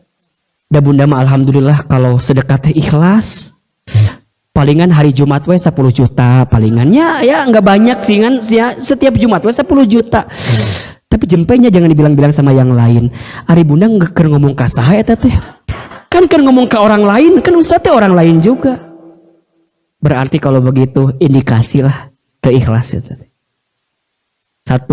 da bunda mah alhamdulillah kalau sedekah teh ikhlas. Palingan hari Jumat we 10 juta palingannya ya nggak banyak sih kan ya, setiap Jumat we 10 juta. Tapi jempenya jangan dibilang-bilang sama yang lain. Ari bunda ngeukeun ngomong ka saha eta teh? Kan ngomong ke orang lain, kan Ustadz teh orang lain juga. Berarti kalau begitu indikasilah keikhlas itu. 1,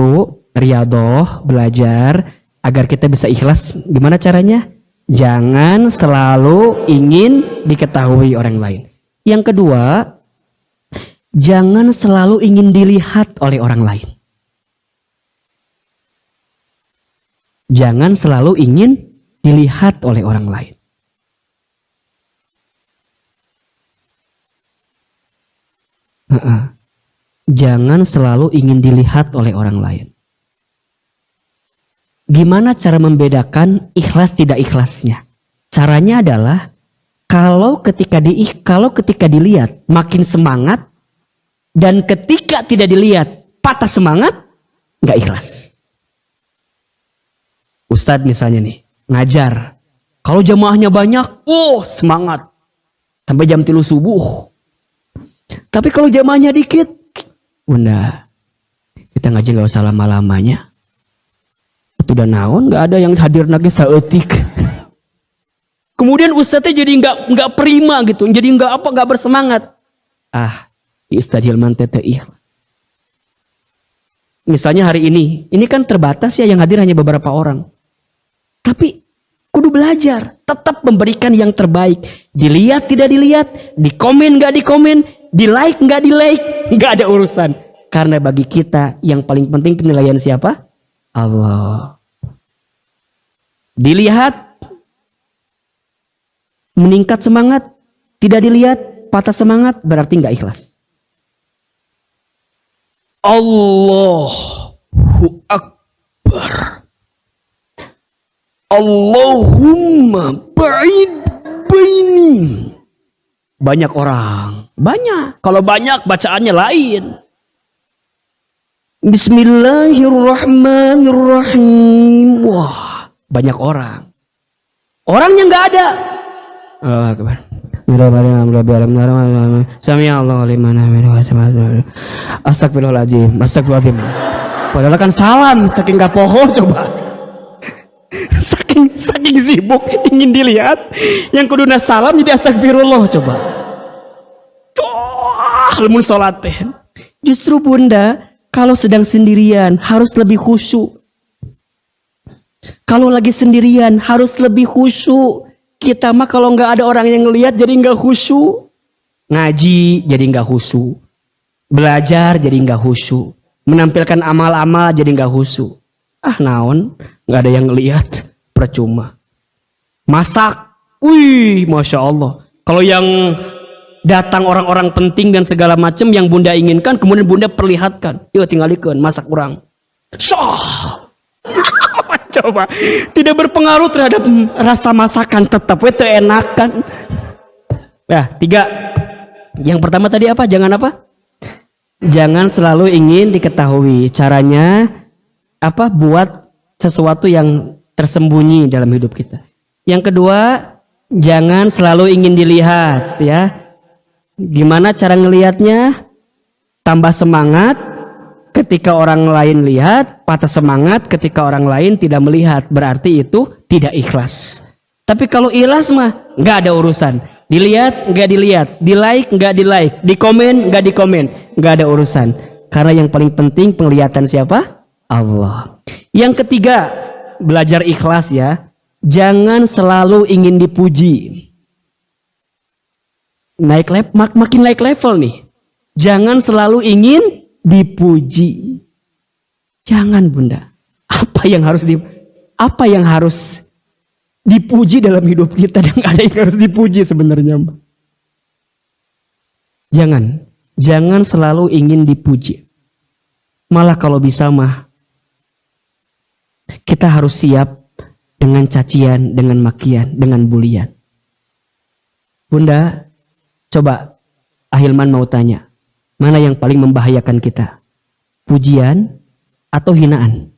riyadhah, belajar agar kita bisa ikhlas. Gimana caranya? Jangan selalu ingin diketahui orang lain. Yang kedua, jangan selalu ingin dilihat oleh orang lain. Jangan selalu ingin dilihat oleh orang lain. Jangan selalu ingin dilihat oleh orang lain. Gimana cara membedakan ikhlas tidak ikhlasnya? Caranya adalah Kalau ketika dilihat makin semangat, dan ketika tidak dilihat patah semangat, nggak ikhlas. Ustadz misalnya nih ngajar, kalau jamaahnya banyak, semangat sampai jam 3 subuh. Tapi kalau jamaahnya dikit, bunda, kita ngaji nggak usah lama-lamanya. Itu udah naon, nggak ada yang hadir lagi saeutik. Kemudian ustadznya jadi nggak prima gitu, jadi nggak bersemangat. Ustadz Hilman tete ikhlas. Misalnya hari ini kan terbatas ya yang hadir hanya beberapa orang. Tapi kudu belajar, tetap memberikan yang terbaik. Dilihat tidak dilihat, dikomen nggak dikomen, di like nggak di like, nggak ada urusan. Karena bagi kita yang paling penting penilaian siapa? Allah. Dilihat meningkat semangat, tidak dilihat patah semangat, berarti nggak ikhlas. Allahu Akbar. Allahumma ba'id baini. Banyak orang, banyak. Kalau banyak bacaannya lain. Bismillahirrahmanirrahim. Wah, banyak orang. Orangnya nggak ada. Allah Akbar. Astagfirullahaladzim. Padahal kan salam, saking gak pohon coba. Saking sibuk ingin dilihat, yang kuduna salam jadi astagfirullah coba. Mun sholat teh. Justru bunda, kalau sedang sendirian harus lebih khusyuk. Kalau lagi sendirian harus lebih khusyuk. Kita mah kalau nggak ada orang yang ngelihat jadi nggak khusyuk. Ngaji jadi nggak khusyuk. Belajar jadi nggak khusyuk. Menampilkan amal-amal jadi nggak khusyuk. Naon, nggak ada yang ngelihat, percuma. Masak, masya Allah. Kalau yang datang orang-orang penting dan segala macam yang bunda inginkan, kemudian bunda perlihatkan. Yuk tinggalkan, masak kurang. Coba, tidak berpengaruh terhadap rasa masakan, tetap itu enakan. 3. Yang pertama tadi apa? Jangan apa? Jangan selalu ingin diketahui. Caranya apa? Buat sesuatu yang tersembunyi dalam hidup kita. Yang kedua, jangan selalu ingin dilihat, ya. Gimana cara ngelihatnya? Tambah semangat ketika orang lain lihat, patah semangat ketika orang lain tidak melihat, berarti itu tidak ikhlas. Tapi kalau ikhlas mah nggak ada urusan. Dilihat nggak dilihat, di like nggak di like, di komen nggak di komen, nggak ada urusan. Karena yang paling penting penglihatan siapa? Allah. Yang ketiga, belajar ikhlas ya. Jangan selalu ingin dipuji. Makin naik level nih. Jangan selalu ingin dipuji. Jangan bunda. Apa yang harus dipuji dalam hidup kita, dan gak ada yang harus dipuji sebenarnya. Jangan selalu ingin dipuji. Malah kalau bisa mah kita harus siap dengan cacian, dengan makian, dengan bulian. Bunda, coba Ahilman mau tanya, mana yang paling membahayakan kita? Pujian atau hinaan?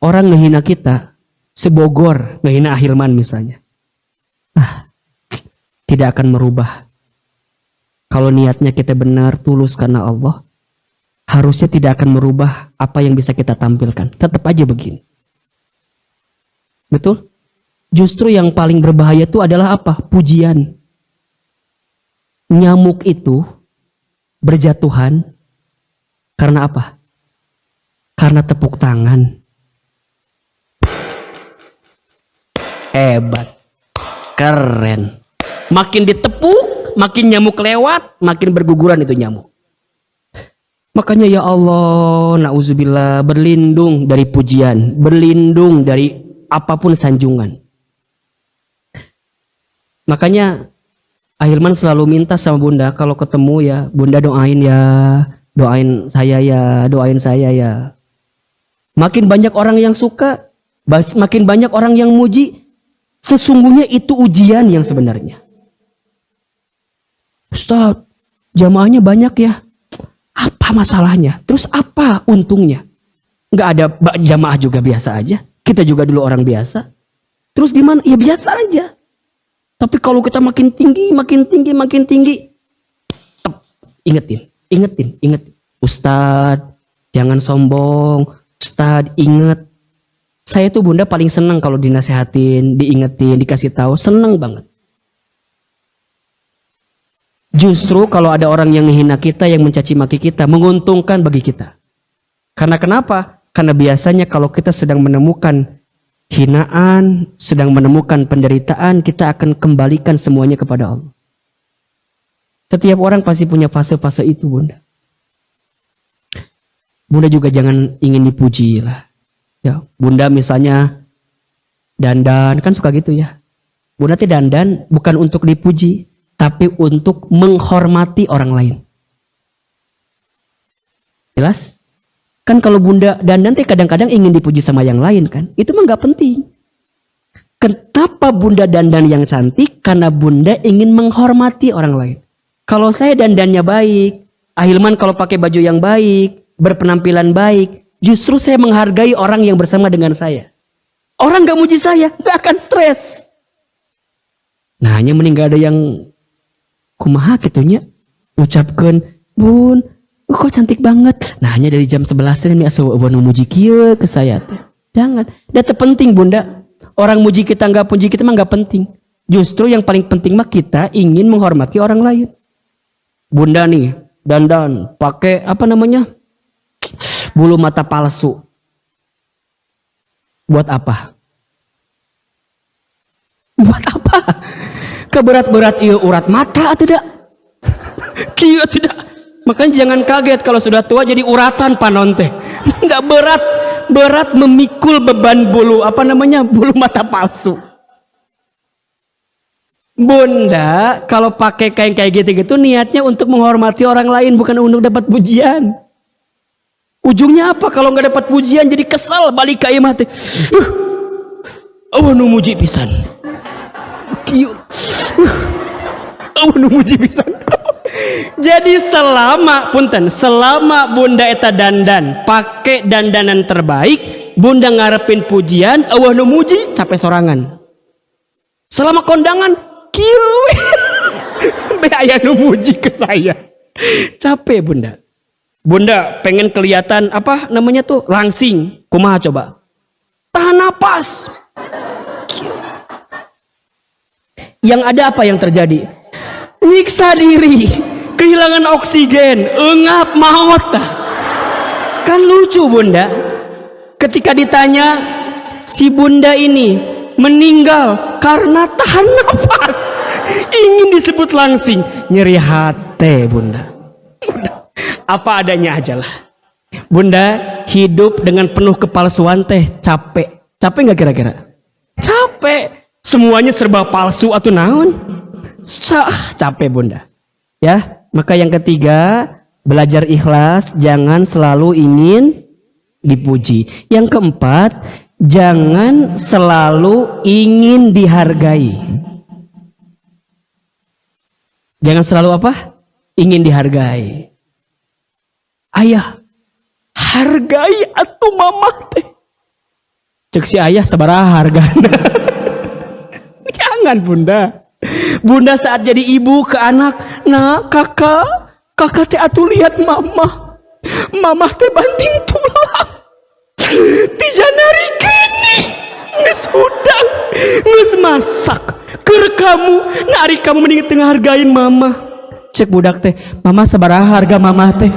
Orang ngehina kita, sebogor ngehina Ahilman misalnya. Tidak akan merubah. Kalau niatnya kita benar, tulus karena Allah, harusnya tidak akan merubah apa yang bisa kita tampilkan. Tetap aja begini. Betul? Justru yang paling berbahaya itu adalah apa? Pujian. Nyamuk itu berjatuhan karena apa? Karena tepuk tangan. Hebat. Keren. Makin ditepuk, makin nyamuk lewat, makin berguguran itu nyamuk. Makanya ya Allah, na'udzubillah, berlindung dari pujian, berlindung dari apapun sanjungan. Makanya Ahilman selalu minta sama bunda, kalau ketemu ya, bunda doain ya, doain saya ya, doain saya ya. Makin banyak orang yang suka, Makin banyak orang yang muji, sesungguhnya itu ujian yang sebenarnya. Ustaz, jamaahnya banyak ya. Apa masalahnya? Terus apa untungnya? Nggak ada, jamaah juga biasa aja. Kita juga dulu orang biasa. Terus gimana? Ya biasa aja. Tapi kalau kita makin tinggi, ingetin. Ustaz, jangan sombong. Ustaz, ingat. Saya tuh bunda paling senang kalau dinasehatin, diingetin, dikasih tahu. Senang banget. Justru kalau ada orang yang menghina kita, yang mencaci maki kita, menguntungkan bagi kita. Karena kenapa? Karena biasanya kalau kita sedang menemukan hinaan, sedang menemukan penderitaan, kita akan kembalikan semuanya kepada Allah. Setiap orang pasti punya fase-fase itu, bunda. Bunda juga jangan ingin dipuji lah. Ya, bunda misalnya dandan, kan suka gitu ya. Bunda tuh dandan bukan untuk dipuji, tapi untuk menghormati orang lain. Jelas? Kan kalau bunda dandan tuh kadang-kadang ingin dipuji sama yang lain kan. Itu mah gak penting. Kenapa bunda dandan yang cantik? Karena bunda ingin menghormati orang lain. Kalau saya dandannya baik, Ahilman kalau pakai baju yang baik, berpenampilan baik, justru saya menghargai orang yang bersama dengan saya. Orang gak muji saya, gak akan stres. Nah, hanya mending gak ada yang kumaha gitunya. Ucapkan, bun, kok cantik banget. Nah, hanya dari jam 11 ini asa memuji kieu ke saya teh. Jangan. Data penting, bunda. Orang muji kita gak puji kita mah gak penting. Justru yang paling penting mah kita ingin menghormati orang lain. Bunda nih, dandan, pakai apa namanya? Bulu mata palsu. Buat apa? Buat apa? Keberat-berat iya urat mata atau tidak? Kieu tidak. Makanya jangan kaget kalau sudah tua jadi uratan panon teh. Enggak berat memikul beban bulu bulu mata palsu. Bunda, kalau pakai kain kayak gitu-gitu niatnya untuk menghormati orang lain, bukan untuk dapat pujian. Ujungnya apa kalau nggak dapat pujian jadi kesal balik ke imah teh. Nu muji pisan. Kieu. Nu muji pisan. Jadi selama bunda eta dandan, pakai dandanan terbaik, bunda ngarepin pujian, nu muji capek sorangan. Selama kondangan, kieu. Be aya nu muji ke saya. Capek bunda. Bunda pengen kelihatan langsing. Kumaha coba? Tahan napas. Yang ada apa yang terjadi? Nyiksa diri, kehilangan oksigen, engap maut. Kan lucu bunda. Ketika ditanya, si bunda ini meninggal karena tahan nafas. Ingin disebut langsing, nyeri hati bunda. Apa adanya aja lah. Bunda hidup dengan penuh kepalsuan teh capek. Capek nggak kira-kira? Capek. Semuanya serba palsu atau naon? Capek bunda. Ya, maka yang ketiga, belajar ikhlas, jangan selalu ingin dipuji. Yang keempat, jangan selalu ingin dihargai. Jangan selalu apa? Ingin dihargai. Ayah, hargai atuh mamah teh. Cek si ayah sabaraha hargana. Jangan bunda. Bunda saat jadi ibu ke anak, nah kakak teh atuh lihat mamah. Mamah teh banting tulang. Tijanari kini. Nges hudang, nges masak. Keur kamu, nari kamu mending tengah hargain mamah. Cek budak teh, mama sabaraha harga mamah teh.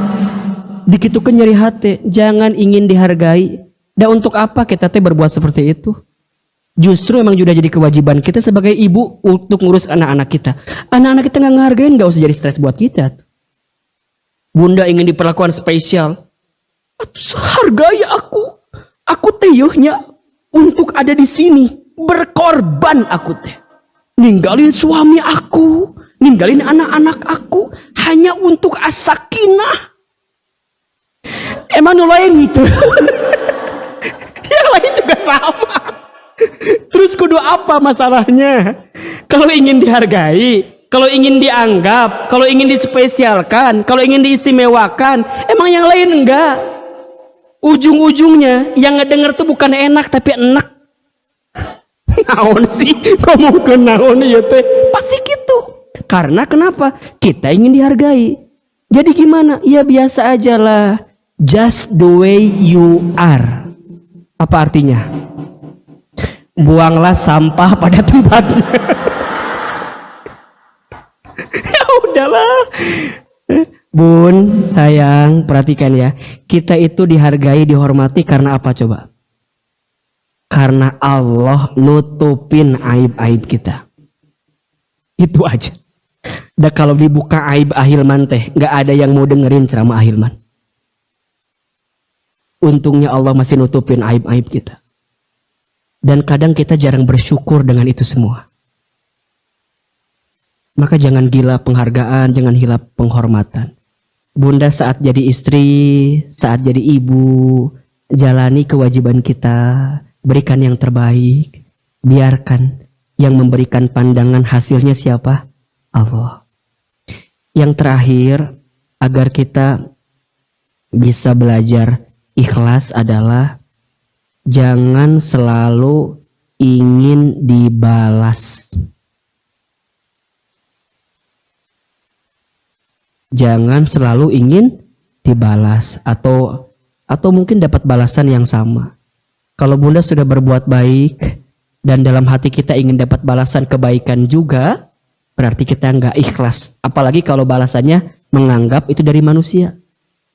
Dikitukan nyeri hati, jangan ingin dihargai. Dan untuk apa kita teh berbuat seperti itu? Justru emang sudah jadi kewajiban kita sebagai ibu untuk ngurus anak-anak kita. Anak-anak kita nggak ngehargain, nggak usah jadi stres buat kita. Bunda ingin diperlakukan spesial. Hargai aku teyuhnya untuk ada di sini, berkorban aku teh. Ninggalin suami aku, ninggalin anak-anak aku hanya untuk as-sakinah. Emang lain gitu. Yang lain juga sama. Terus kudu apa masalahnya? Kalau ingin dihargai, kalau ingin dianggap, kalau ingin dispesialkan, kalau ingin diistimewakan, emang yang lain enggak? Ujung-ujungnya yang ngedenger tuh bukan enak tapi enak. Naon sih ngomong ke naon ya teh? Pasti gitu. Karena kenapa? Kita ingin dihargai. Jadi gimana? Ya biasa aja lah. Just the way you are. Apa artinya? Buanglah sampah pada tempatnya. Ya udahlah. Bun, sayang, perhatikan ya. Kita itu dihargai, dihormati karena apa coba? Karena Allah nutupin aib-aib kita. Itu aja. Dan kalau dibuka aib Ahilman teh, nggak ada yang mau dengerin ceramah Ahilman. Untungnya Allah masih nutupin aib-aib kita. Dan kadang kita jarang bersyukur dengan itu semua. Maka jangan gila penghargaan, jangan gila penghormatan. Bunda saat jadi istri, saat jadi ibu, jalani kewajiban kita, berikan yang terbaik, biarkan yang memberikan pandangan hasilnya siapa? Allah. Yang terakhir, agar kita bisa belajar ikhlas adalah jangan selalu ingin dibalas. Jangan selalu ingin dibalas atau mungkin dapat balasan yang sama. Kalau Bunda sudah berbuat baik dan dalam hati kita ingin dapat balasan kebaikan juga, berarti kita nggak ikhlas. Apalagi kalau balasannya menganggap itu dari manusia.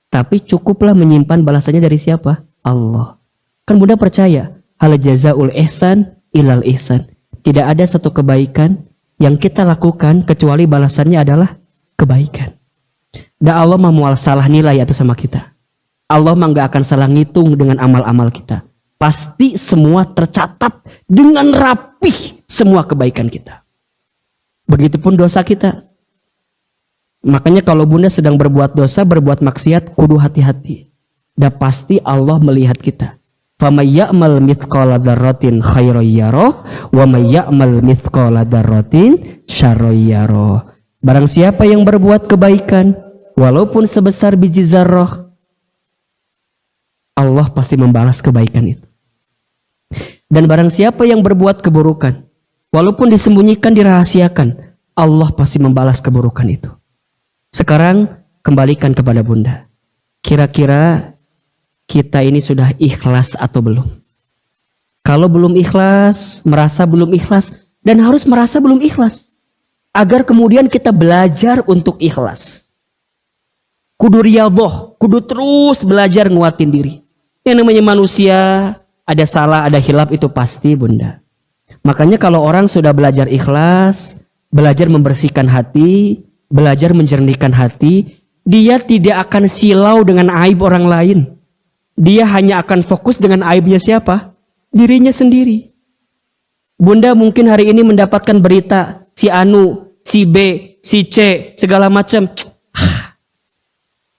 Tapi cukuplah menyimpan balasannya dari siapa? Allah. Kan Bunda percaya, hal jazaul ihsan ilal ihsan. Tidak ada satu kebaikan yang kita lakukan kecuali balasannya adalah kebaikan. Dan Allah mah mual salah nilai itu sama kita. Allah mah nggak akan salah ngitung dengan amal-amal kita. Pasti semua tercatat dengan rapih semua kebaikan kita. Begitupun dosa kita. Makanya kalau Bunda sedang berbuat dosa, berbuat maksiat, kudu hati-hati. Dan pasti Allah melihat kita. فَمَنْ يَعْمَلْ مِثْقَالَ ذَرَّةٍ خَيْرًا يَرَهُ وَمَنْ يَعْمَلْ مِثْقَالَ ذَرَّةٍ شَرًّا يَرَهُ. Barang siapa yang berbuat kebaikan, walaupun sebesar biji zarrah, Allah pasti membalas kebaikan itu. Dan barang siapa yang berbuat keburukan, walaupun disembunyikan, dirahasiakan, Allah pasti membalas keburukan itu. Sekarang kembalikan kepada Bunda. Kira-kira kita ini sudah ikhlas atau belum? Kalau belum ikhlas, merasa belum ikhlas, dan harus merasa belum ikhlas. Agar kemudian kita belajar untuk ikhlas. Kudu riyadhah, kudu terus belajar nguatin diri. Yang namanya manusia, ada salah, ada hilaf, itu pasti Bunda. Makanya kalau orang sudah belajar ikhlas, belajar membersihkan hati, belajar menjernihkan hati, dia tidak akan silau dengan aib orang lain. Dia hanya akan fokus dengan aibnya siapa? Dirinya sendiri. Bunda mungkin hari ini mendapatkan berita, si Anu, si B, si C, segala macam.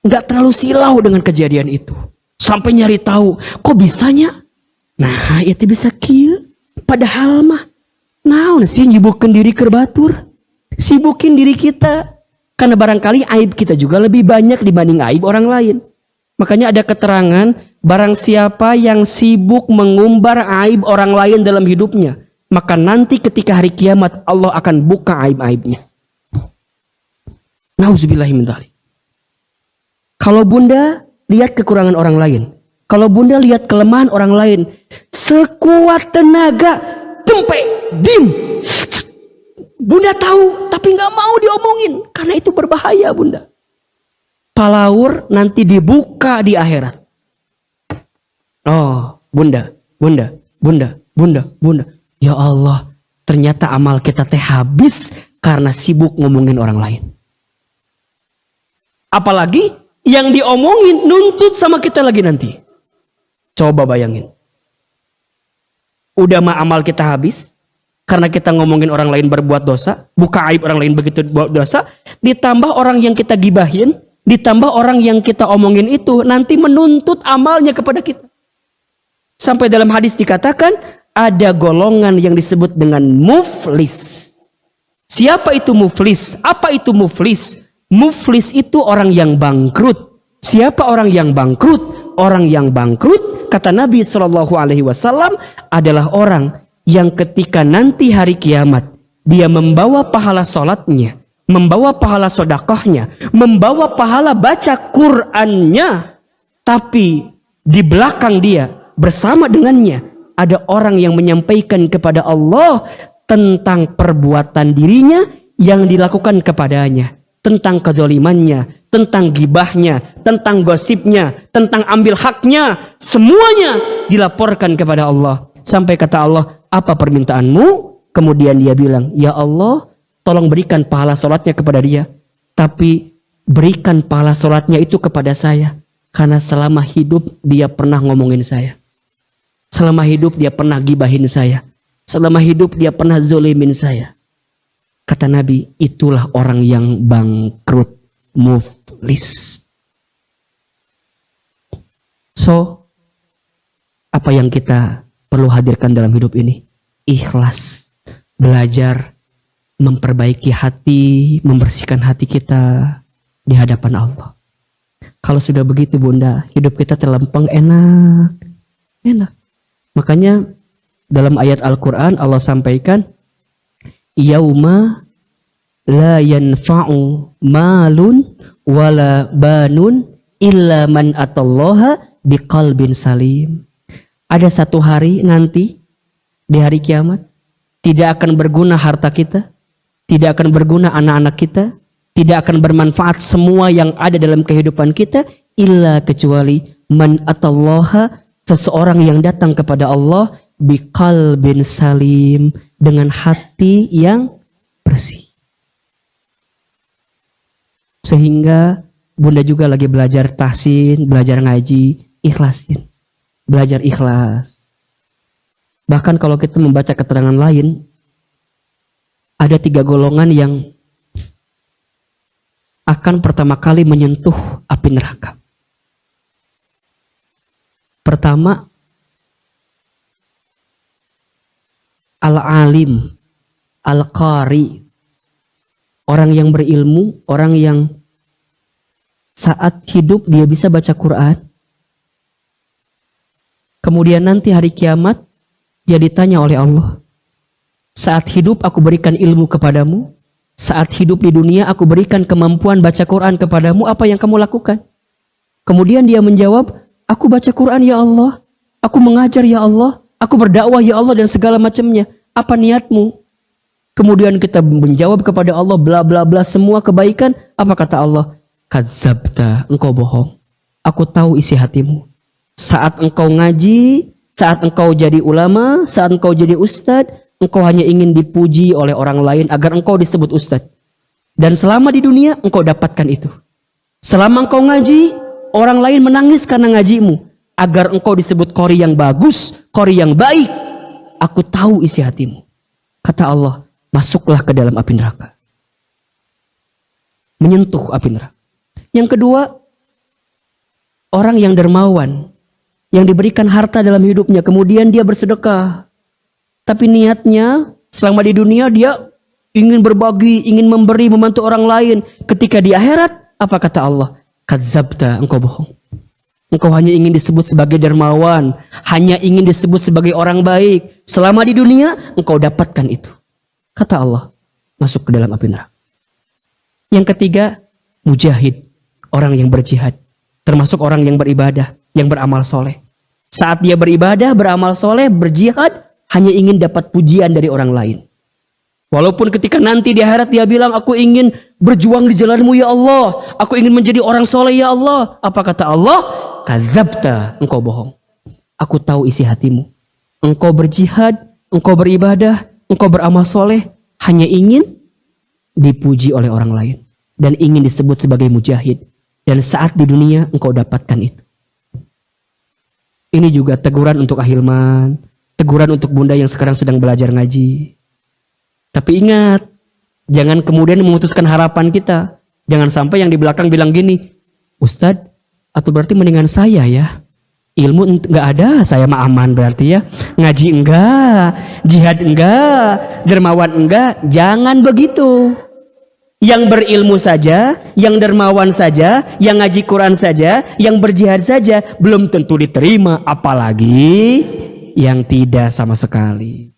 Nggak terlalu silau dengan kejadian itu. Sampai nyari tahu, kok bisanya? Nah, itu bisa kieu. Padahal mah, naon sih nyibukin diri ke batur? Sibukin diri kita. Karena barangkali aib kita juga lebih banyak dibanding aib orang lain. Makanya ada keterangan, barang siapa yang sibuk mengumbar aib orang lain dalam hidupnya, maka nanti ketika hari kiamat Allah akan buka aib-aibnya. Nauzubillahi min dzalik. Kalau Bunda lihat kekurangan orang lain, kalau Bunda lihat kelemahan orang lain, sekuat tenaga, tempe, dim. Bunda tahu, tapi nggak mau diomongin, karena itu berbahaya Bunda. Palaur nanti dibuka di akhirat. Oh, Bunda. Ya Allah, ternyata amal kita teh habis karena sibuk ngomongin orang lain. Apalagi yang diomongin nuntut sama kita lagi nanti. Coba bayangin. Udah mah amal kita habis karena kita ngomongin orang lain berbuat dosa, buka aib orang lain begitu buat dosa, ditambah orang yang kita gibahin, ditambah orang yang kita omongin itu nanti menuntut amalnya kepada kita. Sampai dalam hadis dikatakan ada golongan yang disebut dengan muflis. Siapa itu muflis? Apa itu muflis? Muflis itu orang yang bangkrut. Siapa orang yang bangkrut? Orang yang bangkrut, kata Nabi SAW, adalah orang yang ketika nanti hari kiamat dia membawa pahala sholatnya, membawa pahala sedekahnya, membawa pahala baca Qur'annya, tapi di belakang dia bersama dengannya ada orang yang menyampaikan kepada Allah tentang perbuatan dirinya yang dilakukan kepadanya, tentang kezalimannya, tentang gibahnya, tentang gosipnya, tentang ambil haknya, semuanya dilaporkan kepada Allah. Sampai kata Allah, apa permintaanmu? Kemudian dia bilang, ya Allah, tolong berikan pahala sholatnya kepada dia. Tapi berikan pahala sholatnya itu kepada saya. Karena selama hidup dia pernah ngomongin saya. Selama hidup dia pernah gibahin saya. Selama hidup dia pernah zolimin saya. Kata Nabi, itulah orang yang bangkrut, muflis. So, apa yang kita perlu hadirkan dalam hidup ini? Ikhlas. Belajar memperbaiki hati, membersihkan hati kita di hadapan Allah. Kalau sudah begitu Bunda, hidup kita terlempeng enak. Enak. Makanya dalam ayat Al-Quran Allah sampaikan, yauma la yanfa'u malun wala banun illa man atallaha biqalbin salim. Ada satu hari nanti di hari kiamat tidak akan berguna harta kita, tidak akan berguna anak-anak kita, tidak akan bermanfaat semua yang ada dalam kehidupan kita illa kecuali man atallaha, seseorang yang datang kepada Allah biqalbin salim, dengan hati yang bersih. Sehingga Bunda juga lagi belajar tahsin, belajar ngaji, ikhlasin. Belajar ikhlas. Bahkan kalau kita membaca keterangan lain, ada 3 golongan yang akan pertama kali menyentuh api neraka. Pertama, al-alim, al-qari, orang yang berilmu, orang yang saat hidup dia bisa baca Quran. Kemudian nanti hari kiamat dia ditanya oleh Allah, saat hidup aku berikan ilmu kepadamu, saat hidup di dunia aku berikan kemampuan baca Quran kepadamu, apa yang kamu lakukan? Kemudian dia menjawab, aku baca Quran ya Allah, aku mengajar ya Allah, aku berdakwah ya Allah dan segala macamnya. Apa niatmu? Kemudian kita menjawab kepada Allah bla bla bla semua kebaikan. Apa kata Allah? Kadzabta, engkau bohong. Aku tahu isi hatimu. Saat engkau ngaji, saat engkau jadi ulama, saat engkau jadi ustadz, engkau hanya ingin dipuji oleh orang lain agar engkau disebut ustadz. Dan selama di dunia engkau dapatkan itu. Selama engkau ngaji, orang lain menangis karena ngajimu agar engkau disebut qori yang bagus, qori yang baik. Aku tahu isi hatimu. Kata Allah, masuklah ke dalam api neraka. Menyentuh api neraka. Yang kedua, orang yang dermawan, yang diberikan harta dalam hidupnya, kemudian dia bersedekah. Tapi niatnya selama di dunia dia ingin berbagi, ingin memberi, membantu orang lain. Ketika di akhirat, apa kata Allah? Kadzabta, engkau bohong. Engkau hanya ingin disebut sebagai dermawan, hanya ingin disebut sebagai orang baik. Selama di dunia, engkau dapatkan itu. Kata Allah, masuk ke dalam api neraka. Yang ketiga, mujahid, orang yang berjihad. Termasuk orang yang beribadah, yang beramal soleh. Saat dia beribadah, beramal soleh, berjihad, hanya ingin dapat pujian dari orang lain. Walaupun ketika nanti di akhirat dia bilang, aku ingin berjuang di jalanmu ya Allah. Aku ingin menjadi orang soleh ya Allah. Apa kata Allah? Kadzabta, engkau bohong. Aku tahu isi hatimu. Engkau berjihad, engkau beribadah, engkau beramal soleh, hanya ingin dipuji oleh orang lain. Dan ingin disebut sebagai mujahid. Dan saat di dunia engkau dapatkan itu. Ini juga teguran untuk Ahilman, teguran untuk Bunda yang sekarang sedang belajar ngaji. Tapi ingat, jangan kemudian memutuskan harapan kita. Jangan sampai yang di belakang bilang gini, Ustadz, atau berarti mendingan saya ya. Ilmu nggak ada, saya mah aman berarti ya. Ngaji enggak, jihad enggak, dermawan enggak. Jangan begitu. Yang berilmu saja, yang dermawan saja, yang ngaji Quran saja, yang berjihad saja belum tentu diterima, apalagi yang tidak sama sekali.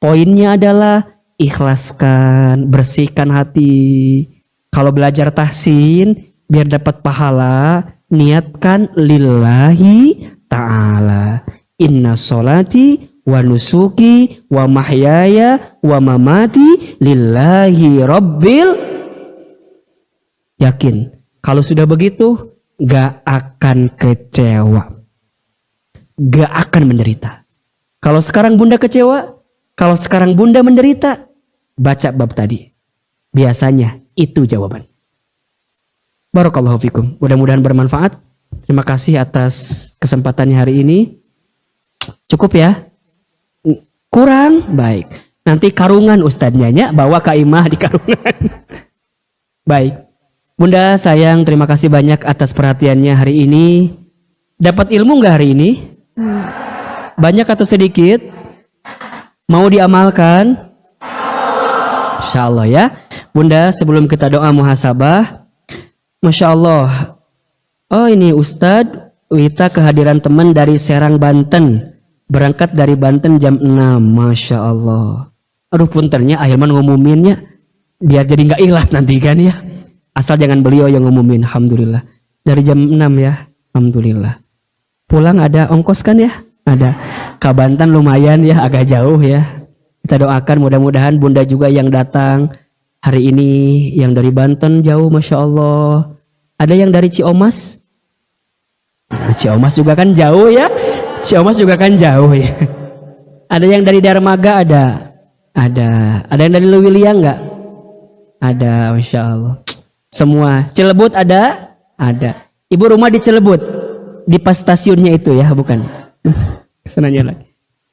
Poinnya adalah ikhlaskan, bersihkan hati. Kalau belajar tahsin biar dapat pahala, niatkan lillahi ta'ala. Inna sholati wa nusuki wa mahyaya wa mamati lillahi rabbil. Yakin, kalau sudah begitu gak akan kecewa, gak akan menderita. Kalau sekarang bunda kecewa, kalau sekarang bunda menderita, baca bab tadi. Biasanya itu jawaban. Barakallahu fikum. Mudah-mudahan bermanfaat. Terima kasih atas kesempatannya hari ini. Cukup ya? Kurang? Baik. Nanti karungan ustadznya ya, bawa kaimah di karungan. Baik. Bunda sayang, terima kasih banyak atas perhatiannya hari ini. Dapat ilmu nggak hari ini? Banyak atau sedikit? Mau diamalkan? Insya Allah ya. Bunda, sebelum kita doa muhasabah, Masya Allah. Oh ini Ustadz Wita kehadiran teman dari Serang, Banten. Berangkat dari Banten jam 6. Masya Allah. Aduh punternya, Ahilman ngumuminnya. Biar jadi nggak ikhlas nanti kan ya. Asal jangan beliau yang ngumumin. Alhamdulillah. Dari jam 6 ya. Alhamdulillah. Pulang ada ongkos kan ya? Ada. Ke Banten lumayan ya, agak jauh ya. Kita doakan mudah-mudahan bunda juga yang datang hari ini, yang dari Banten jauh, Masya Allah. Ada yang dari Ciomas? Ciomas juga kan jauh ya. Ciomas juga kan jauh ya. Ada yang dari Darmaga ada. Ada yang dari Lewilia enggak? Ada, Masya Allah. Semua. Cilebut ada? Ada. Ibu rumah di Cilebut. Di pas stasiunnya itu ya, bukan? Senangnya lagi.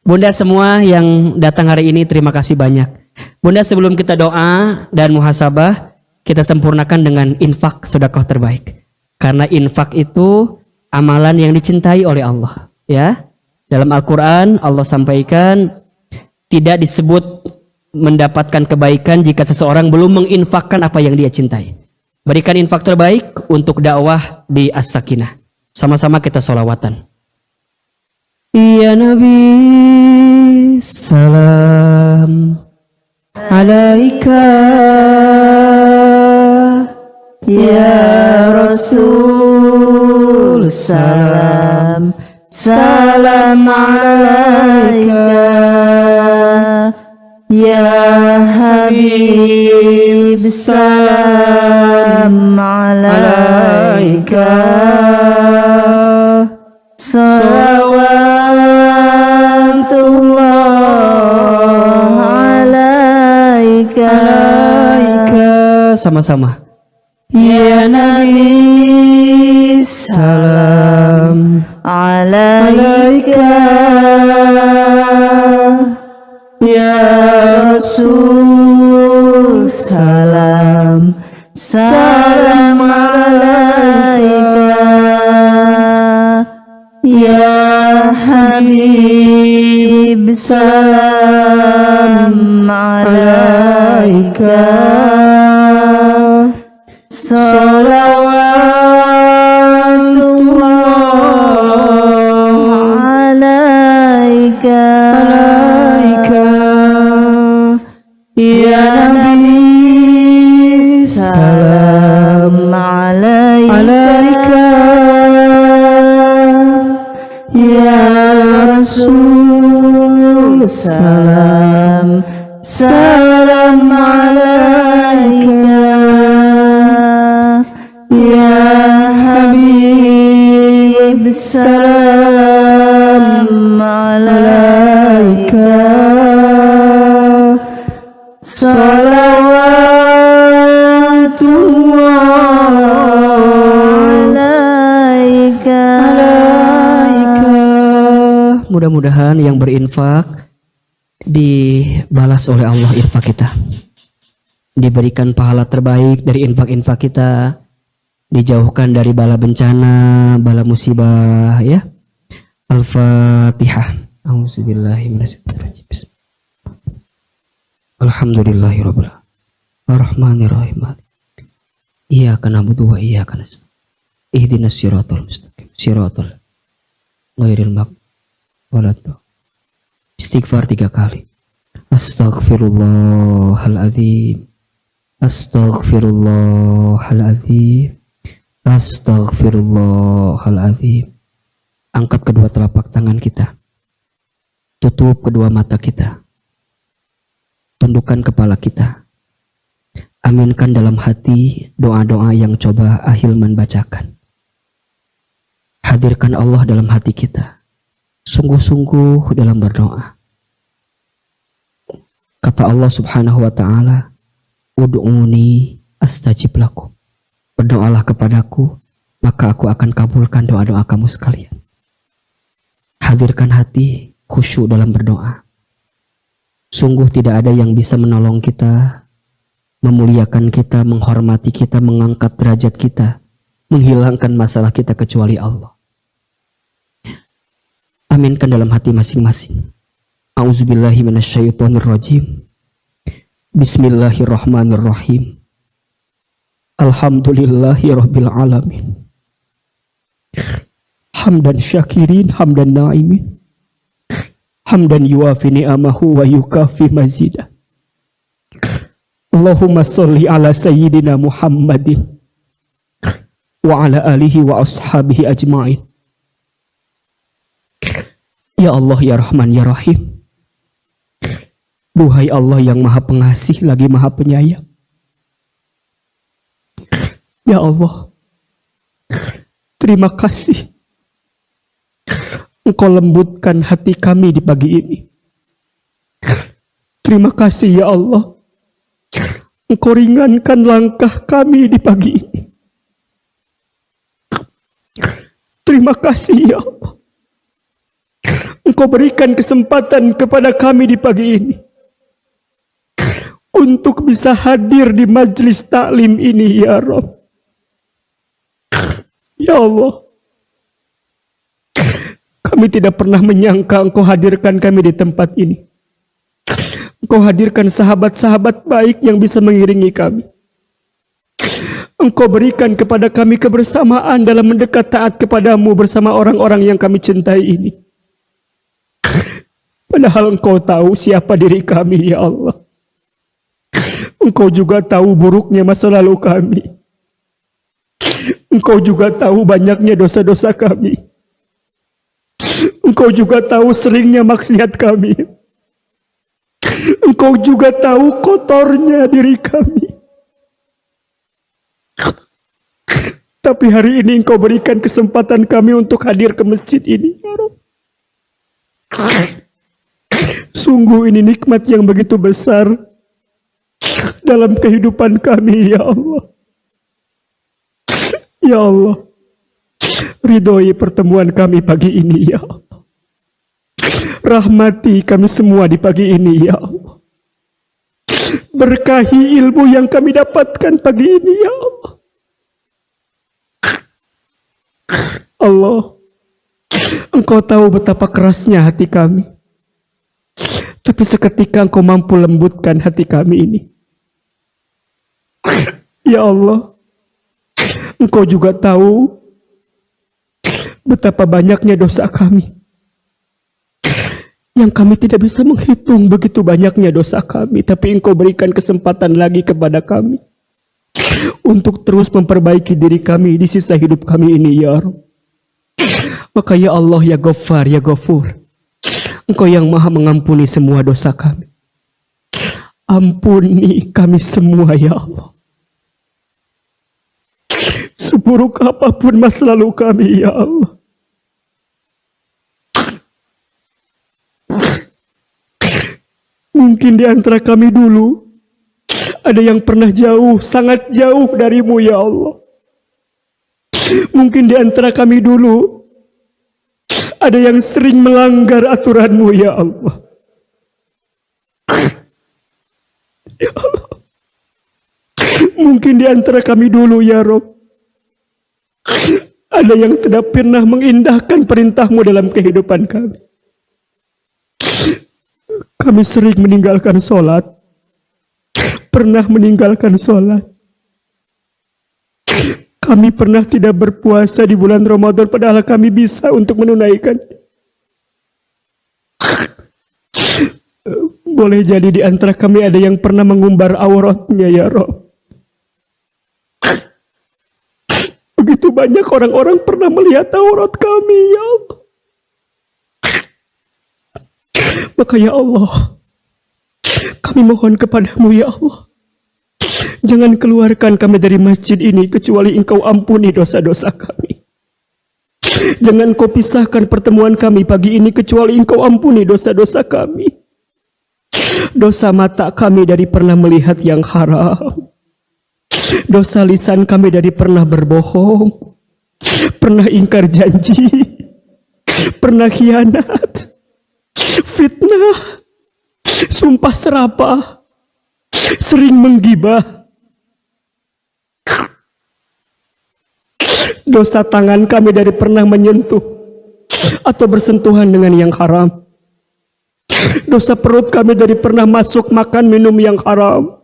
Bunda semua yang datang hari ini terima kasih banyak. Bunda sebelum kita doa dan muhasabah, kita sempurnakan dengan infak sedekah terbaik. Karena infak itu amalan yang dicintai oleh Allah. Ya, dalam Al-Quran Allah sampaikan tidak disebut mendapatkan kebaikan jika seseorang belum menginfakkan apa yang dia cintai. Berikan infak terbaik untuk dakwah di As-Sakinah. Sama-sama kita sholawatan. Ya Nabi, salam alaika. Ya Rasul, salam, salam alaika. Ya Habib, salam alaika. Salawatullah alaika. Sama-sama. Ya Nabi, salam alaika. Ya Rasul, salam, salam alaika. Ya Habib, salam alaika. Salawatullah alaika. Ya Nabi, salam alaika. Ya Rasul, salam, salam alaika. Ya Habib, salam alaika. Salawatullah alaika. Mudah-mudahan yang berinfak dibalas oleh Allah infak kita. Diberikan pahala terbaik dari infak-infak kita. Dijauhkan dari bala bencana, bala musibah ya. Al-Fatihah. A'udzubillahi minasyaitonir rajim. Alhamdulillahirabbil alamin. Arrahmanirrahim. Iyyaka na'budu wa iyyaka nasta'in. Ihdinas siratal mustaqim. Siratal ghairil maghdubi waladdallin. Istighfar 3 kali. Astaghfirullahaladzim. Astaghfirullahaladzim. Astaghfirullahaladzim. Angkat kedua telapak tangan kita. Tutup kedua mata kita. Tundukkan kepala kita. Aminkan dalam hati doa-doa yang coba Ahilman bacakan. Hadirkan Allah dalam hati kita. Sungguh-sungguh dalam berdoa. Kata Allah Subhanahu wa ta'ala, Ud'uni astajib lakum. Berdoalah kepadaku, maka aku akan kabulkan doa-doa kamu sekalian. Hadirkan hati khusyuk dalam berdoa. Sungguh tidak ada yang bisa menolong kita, memuliakan kita, menghormati kita, mengangkat derajat kita, menghilangkan masalah kita kecuali Allah. Aminkan dalam hati masing-masing. A'udzubillahi minasyaitonirrajim. Bismillahirrahmanirrahim. Alhamdulillahi rabbil alamin. Hamdan syakirin, hamdan na'imin. Hamdan yuafi ni'amahu wa yukafi mazidah. Allahumma sholli ala sayyidina Muhammadin wa ala alihi wa ashabihi ajma'in. Ya Allah, ya Rahman, ya Rahim. Duhai Allah yang maha pengasih lagi maha penyayang. Ya Allah, terima kasih Engkau lembutkan hati kami di pagi ini. Terima kasih ya Allah, Engkau ringankan langkah kami di pagi ini. Terima kasih ya Allah, Engkau berikan kesempatan kepada kami di pagi ini untuk bisa hadir di majlis taklim ini ya Rabb. Ya Allah, kami tidak pernah menyangka Engkau hadirkan kami di tempat ini. Engkau hadirkan sahabat-sahabat baik yang bisa mengiringi kami. Engkau berikan kepada kami kebersamaan dalam mendekat taat kepadamu bersama orang-orang yang kami cintai ini. Padahal Engkau tahu siapa diri kami ya Allah. Engkau juga tahu buruknya masa lalu kami. Engkau juga tahu banyaknya dosa-dosa kami. Engkau juga tahu seringnya maksiat kami. Engkau juga tahu kotornya diri kami. Tapi hari ini Engkau berikan kesempatan kami untuk hadir ke masjid ini. Sungguh ini nikmat yang begitu besar dalam kehidupan kami ya Allah. Ya Allah, ridhoi pertemuan kami pagi ini ya Allah. Rahmati kami semua di pagi ini ya Allah. Berkahi ilmu yang kami dapatkan pagi ini ya Allah. Allah, Engkau tahu betapa kerasnya hati kami. Tapi seketika Engkau mampu lembutkan hati kami ini. Ya Allah, Engkau juga tahu betapa banyaknya dosa kami, yang kami tidak bisa menghitung begitu banyaknya dosa kami. Tapi Engkau berikan kesempatan lagi kepada kami untuk terus memperbaiki diri kami di sisa hidup kami ini ya Rabb. Maka ya Allah, ya Ghaffar, ya Ghafur, Engkau yang maha mengampuni semua dosa kami. Ampuni kami semua ya Allah. Seburuk apapun masa lalu kami ya Allah, mungkin di antara kami dulu ada yang pernah jauh, sangat jauh darimu ya Allah. Mungkin di antara kami dulu ada yang sering melanggar aturanmu ya Allah. Ya Allah, mungkin di antara kami dulu ya Rabb ada yang tidak pernah mengindahkan perintah-Mu dalam kehidupan kami. Kami sering meninggalkan sholat, pernah meninggalkan sholat. Kami pernah tidak berpuasa di bulan Ramadan padahal kami bisa untuk menunaikan. Boleh jadi di antara kami ada yang pernah mengumbar auratnya ya Rabb. Begitu banyak orang-orang pernah melihat aurat kami ya Allah. Maka ya Allah, kami mohon kepadamu ya Allah, jangan keluarkan kami dari masjid ini kecuali Engkau ampuni dosa-dosa kami. Jangan Kau pisahkan pertemuan kami pagi ini kecuali Engkau ampuni dosa-dosa kami. Dosa mata kami dari pernah melihat yang haram. Dosa lisan kami dari pernah berbohong, pernah ingkar janji, pernah khianat, fitnah, sumpah serapah, sering menggibah. Dosa tangan kami dari pernah menyentuh atau bersentuhan dengan yang haram. Dosa perut kami dari pernah masuk makan minum yang haram.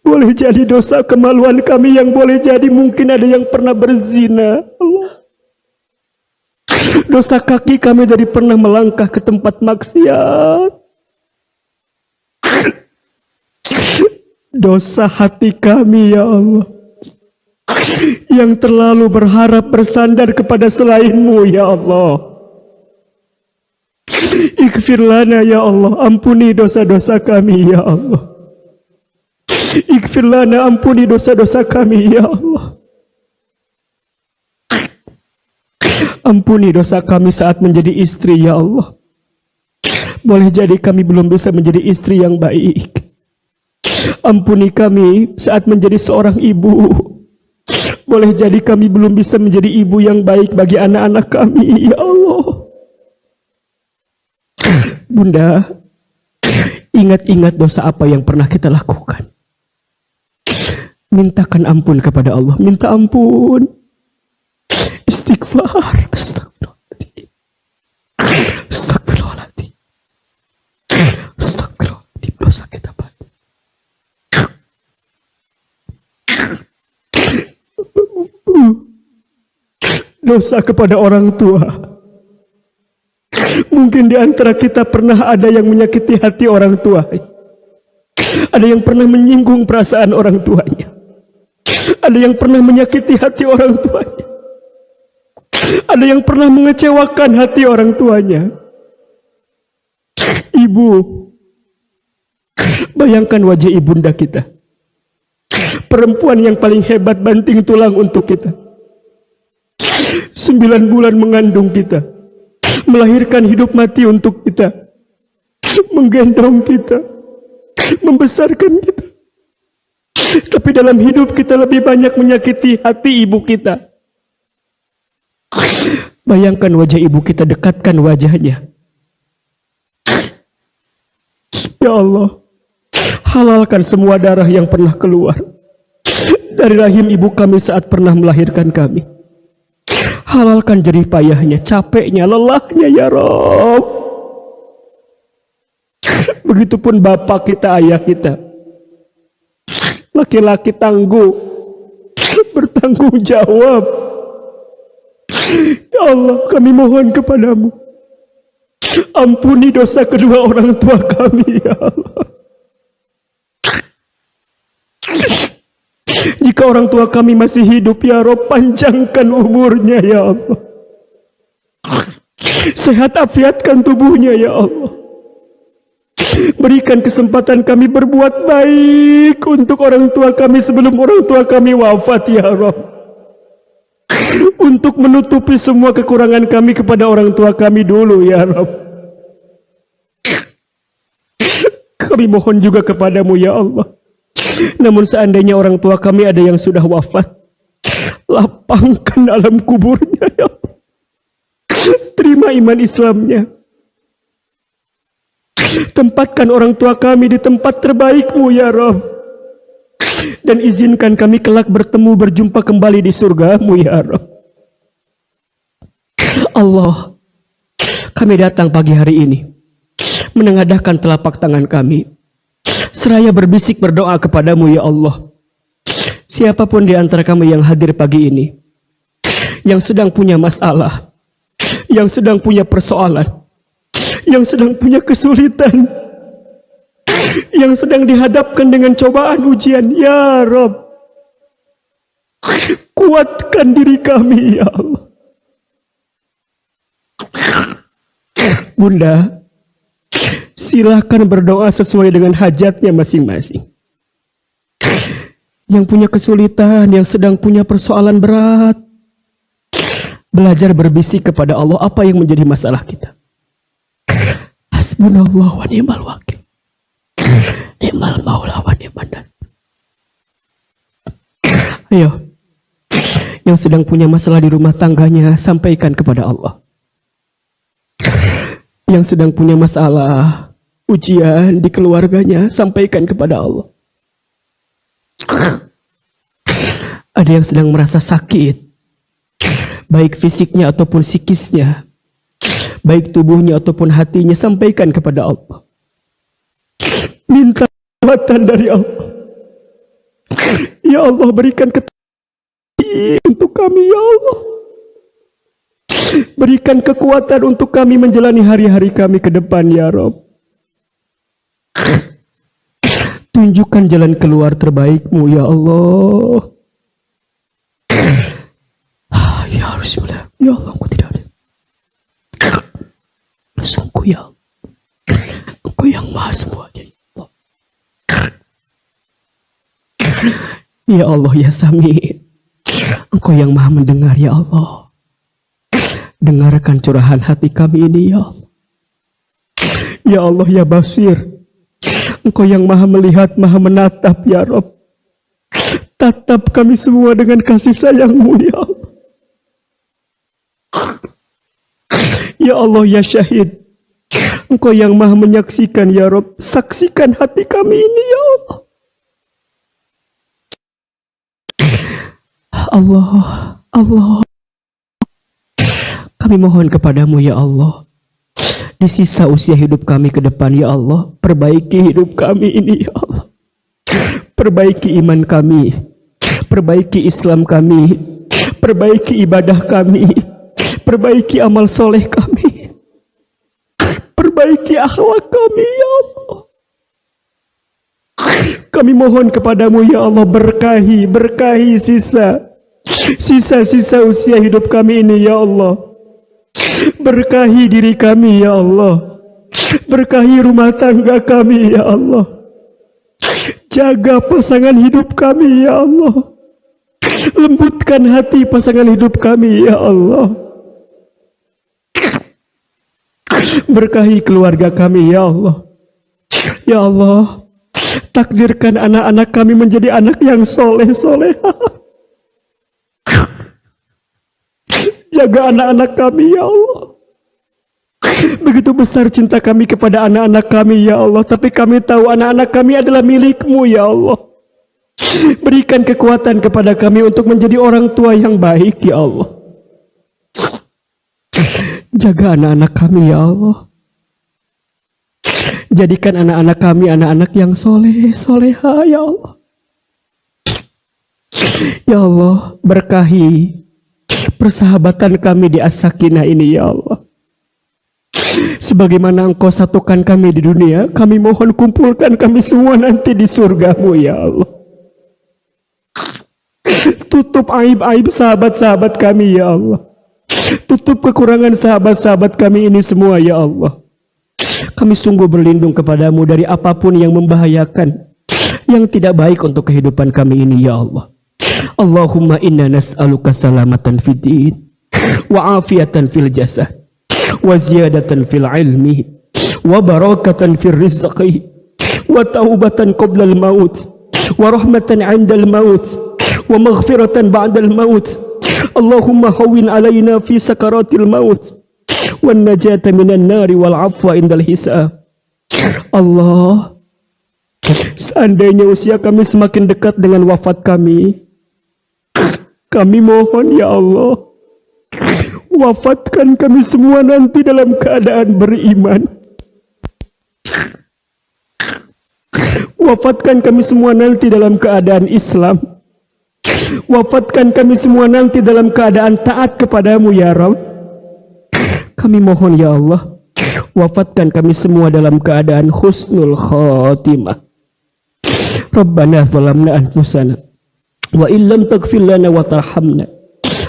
Boleh jadi dosa kemaluan kami yang boleh jadi mungkin ada yang pernah berzina. Allah. Dosa kaki kami dari pernah melangkah ke tempat maksiat. Dosa hati kami ya Allah, yang terlalu berharap bersandar kepada selain-Mu ya Allah. Ighfir lana ya Allah, ampuni dosa-dosa kami ya Allah. Ighfir lana, ampuni dosa-dosa kami ya Allah. Ampuni dosa kami saat menjadi istri ya Allah. Boleh jadi kami belum bisa menjadi istri yang baik. Ampuni kami saat menjadi seorang ibu. Boleh jadi kami belum bisa menjadi ibu yang baik bagi anak-anak kami ya Allah. Bunda, ingat-ingat dosa apa yang pernah kita lakukan. Mintakan ampun kepada Allah. Minta ampun. Istighfar. Astagfirullahaladzim. Astagfirullahaladzim. Astagfirullahaladzim. Dosa kita banyak. Dosa kepada orang tua. Mungkin di antara kita pernah ada yang menyakiti hati orang tua. Ada yang pernah menyinggung perasaan orang tuanya. Ada yang pernah menyakiti hati orang tuanya. Ada yang pernah mengecewakan hati orang tuanya. Ibu, bayangkan wajah ibunda kita. Perempuan yang paling hebat banting tulang untuk kita. 9 bulan mengandung kita. Melahirkan hidup mati untuk kita. Menggendong kita. Membesarkan kita. Tapi dalam hidup kita lebih banyak menyakiti hati ibu kita. Bayangkan wajah ibu kita, dekatkan wajahnya. Ya Allah, halalkan semua darah yang pernah keluar dari rahim ibu kami saat pernah melahirkan kami. Halalkan jerih payahnya, capeknya, lelahnya ya Rabb. Begitupun bapak kita, ayah kita. Laki-laki tangguh, bertanggung jawab. Ya Allah, kami mohon kepadamu, ampuni dosa kedua orang tua kami ya Allah. Jika orang tua kami masih hidup ya Rabb, panjangkan umurnya ya Allah. Sehat afiatkan tubuhnya ya Allah. Berikan kesempatan kami berbuat baik untuk orang tua kami sebelum orang tua kami wafat ya Rabb. Untuk menutupi semua kekurangan kami kepada orang tua kami dulu ya Rabb. Kami mohon juga kepadamu ya Allah. Namun seandainya orang tua kami ada yang sudah wafat, lapangkan alam kuburnya ya Allah. Terima iman Islamnya. Tempatkan orang tua kami di tempat terbaik-Mu ya Rabb. dan izinkan kami kelak bertemu berjumpa kembali di surga-Mu ya Rabb. Allah, kami datang pagi hari ini menengadahkan telapak tangan kami seraya berbisik berdoa kepadamu ya Allah. Siapapun di antara kami yang hadir pagi ini, yang sedang punya masalah, yang sedang punya persoalan, yang sedang punya kesulitan, yang sedang dihadapkan dengan cobaan ujian, ya Rabb, kuatkan diri kami ya Allah. Bunda, silakan berdoa sesuai dengan hajatnya masing-masing. Yang punya kesulitan, yang sedang punya persoalan berat, belajar berbisik kepada Allah apa yang menjadi masalah kita. Hasbunallah wa ni'mal wakil, ni'mal maula wa ni'man nasir. Ayo, yang sedang punya masalah di rumah tangganya, sampaikan kepada Allah. Yang sedang punya masalah ujian di keluarganya, sampaikan kepada Allah. Ada yang sedang merasa sakit, baik fisiknya ataupun psikisnya, baik tubuhnya ataupun hatinya, sampaikan kepada Allah. Minta kekuatan dari Allah. Ya Allah, berikan kekuatan untuk kami ya Allah. Berikan kekuatan untuk kami menjalani hari-hari kami ke depan ya Rabb. Tunjukkan jalan keluar terbaik-Mu ya Allah. Ya Rasulullah, ya Allah, Engkau tidak ada. Sungguh ya Allah, Engkau yang maha semuanya ya Allah. Ya Allah ya Sami, Engkau yang maha mendengar ya Allah. Dengarkan curahan hati kami ini ya Allah. Ya Allah ya Basir, Engkau yang maha melihat, maha menatap ya Rabb. Tatap kami semua dengan kasih sayang-Mu ya Allah. Ya Allah ya Syahid, Engkau yang maha menyaksikan ya Rabb. Saksikan hati kami ini ya Allah. Allah, kami mohon kepadamu ya Allah, di sisa usia hidup kami ke depan ya Allah, perbaiki hidup kami ini ya Allah. Perbaiki iman kami, perbaiki Islam kami, perbaiki ibadah kami, perbaiki amal soleh kami, perbaiki akhlak kami ya Allah. Kami mohon kepadamu ya Allah, berkahi sisa-sisa usia hidup kami ini ya Allah. Berkahi diri kami ya Allah. Berkahi rumah tangga kami ya Allah. Jaga pasangan hidup kami ya Allah. Lembutkan hati pasangan hidup kami ya Allah. Berkahi keluarga kami ya Allah. Ya Allah, takdirkan anak-anak kami menjadi anak yang soleh-soleha. Jaga anak-anak kami ya Allah. Begitu besar cinta kami kepada anak-anak kami ya Allah, tapi kami tahu anak-anak kami adalah milik-Mu ya Allah. Berikan kekuatan kepada kami untuk menjadi orang tua yang baik ya Allah. Jaga anak-anak kami ya Allah. Jadikan anak-anak kami anak-anak yang soleh, soleha ya Allah. Ya Allah, berkahi persahabatan kami di As-Sakinah ini ya Allah. Sebagaimana Engkau satukan kami di dunia, kami mohon kumpulkan kami semua nanti di surga-Mu ya Allah. Tutup aib-aib sahabat-sahabat kami ya Allah. Tutup kekurangan sahabat-sahabat kami ini semua ya Allah. Kami sungguh berlindung kepadamu dari apapun yang membahayakan, yang tidak baik untuk kehidupan kami ini ya Allah. Allahumma inna nas'aluka salamatan fid din, wa afiatan fil jasad, wa ziyadatan fil ilmi, wa barakatan fil rizqi, wa taubatan qabla al maut, wa rahmatan 'inda al maut, wa maghfiratan ba'da al maut. Allahumma hawwin 'alaina fi sakaratil maut, wan najata minan nari wal 'afwa indal hisab. Allah, Seandainya usia kami semakin dekat dengan wafat kami mohon ya Allah, wafatkan kami semua nanti dalam keadaan beriman. Wafatkan kami semua nanti dalam keadaan Islam. Wafatkan kami semua nanti dalam keadaan taat kepadamu ya Rabb. Kami mohon ya Allah, wafatkan kami semua dalam keadaan husnul khatimah. Rabbana zalamna anfusana wa illam taghfir lana wa tarhamna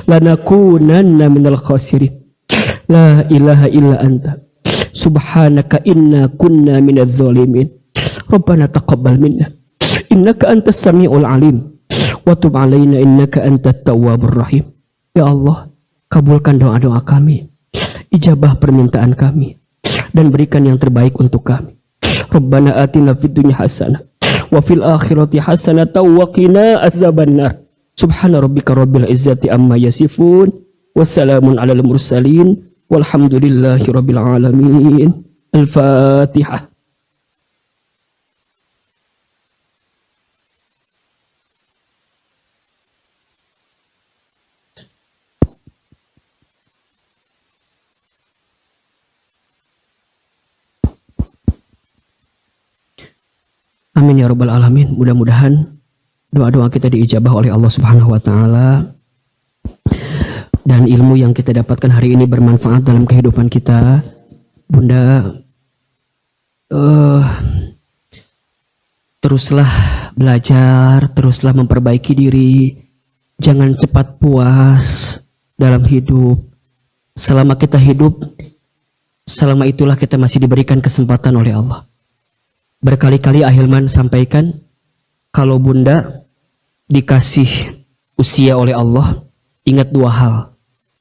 lanakunanna minal khasirin. La ilaha illa anta subhanaka inna kunna minadz zalimin. Rabbana taqabbal minna innaka antas samiul alim wa tub alaina innaka antat tawwabur rahim. Ya Allah, kabulkan doa-doa kami, ijabah permintaan kami, dan berikan yang terbaik untuk kami. Rabbana atina fid dunya hasanah wa fil akhirati hasanah wa qina adzabannar. Subhana rabbika rabbil izzati amma yasifun wassalamun alal mursalin walhamdulillahi rabbil alamin. Al-Fatihah. Amin ya rabbal alamin. Mudah-mudahan doa-doa kita diijabah oleh Allah Subhanahu wa taala dan ilmu yang kita dapatkan hari ini bermanfaat dalam kehidupan kita. Bunda, teruslah belajar, teruslah memperbaiki diri. Jangan cepat puas dalam hidup. Selama kita hidup, selama itulah kita masih diberikan kesempatan oleh Allah. Berkali-kali Ahilman sampaikan, kalau bunda dikasih usia oleh Allah, ingat dua hal.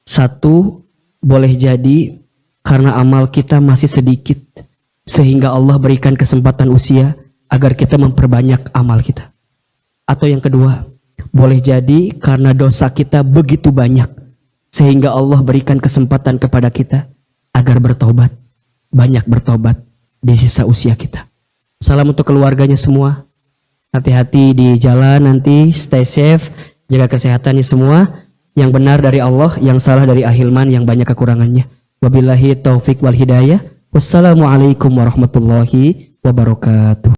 Satu, boleh jadi karena amal kita masih sedikit, sehingga Allah berikan kesempatan usia agar kita memperbanyak amal kita. Atau yang kedua, boleh jadi karena dosa kita begitu banyak, sehingga Allah berikan kesempatan kepada kita agar bertobat, banyak bertobat di sisa usia kita. Salam untuk keluarganya semua. Hati-hati di jalan nanti, stay safe, jaga kesehatannya semua. Yang benar dari Allah, yang salah dari Ahilman yang banyak kekurangannya. Wabillahi taufik wal hidayah. Wassalamualaikum warahmatullahi wabarakatuh.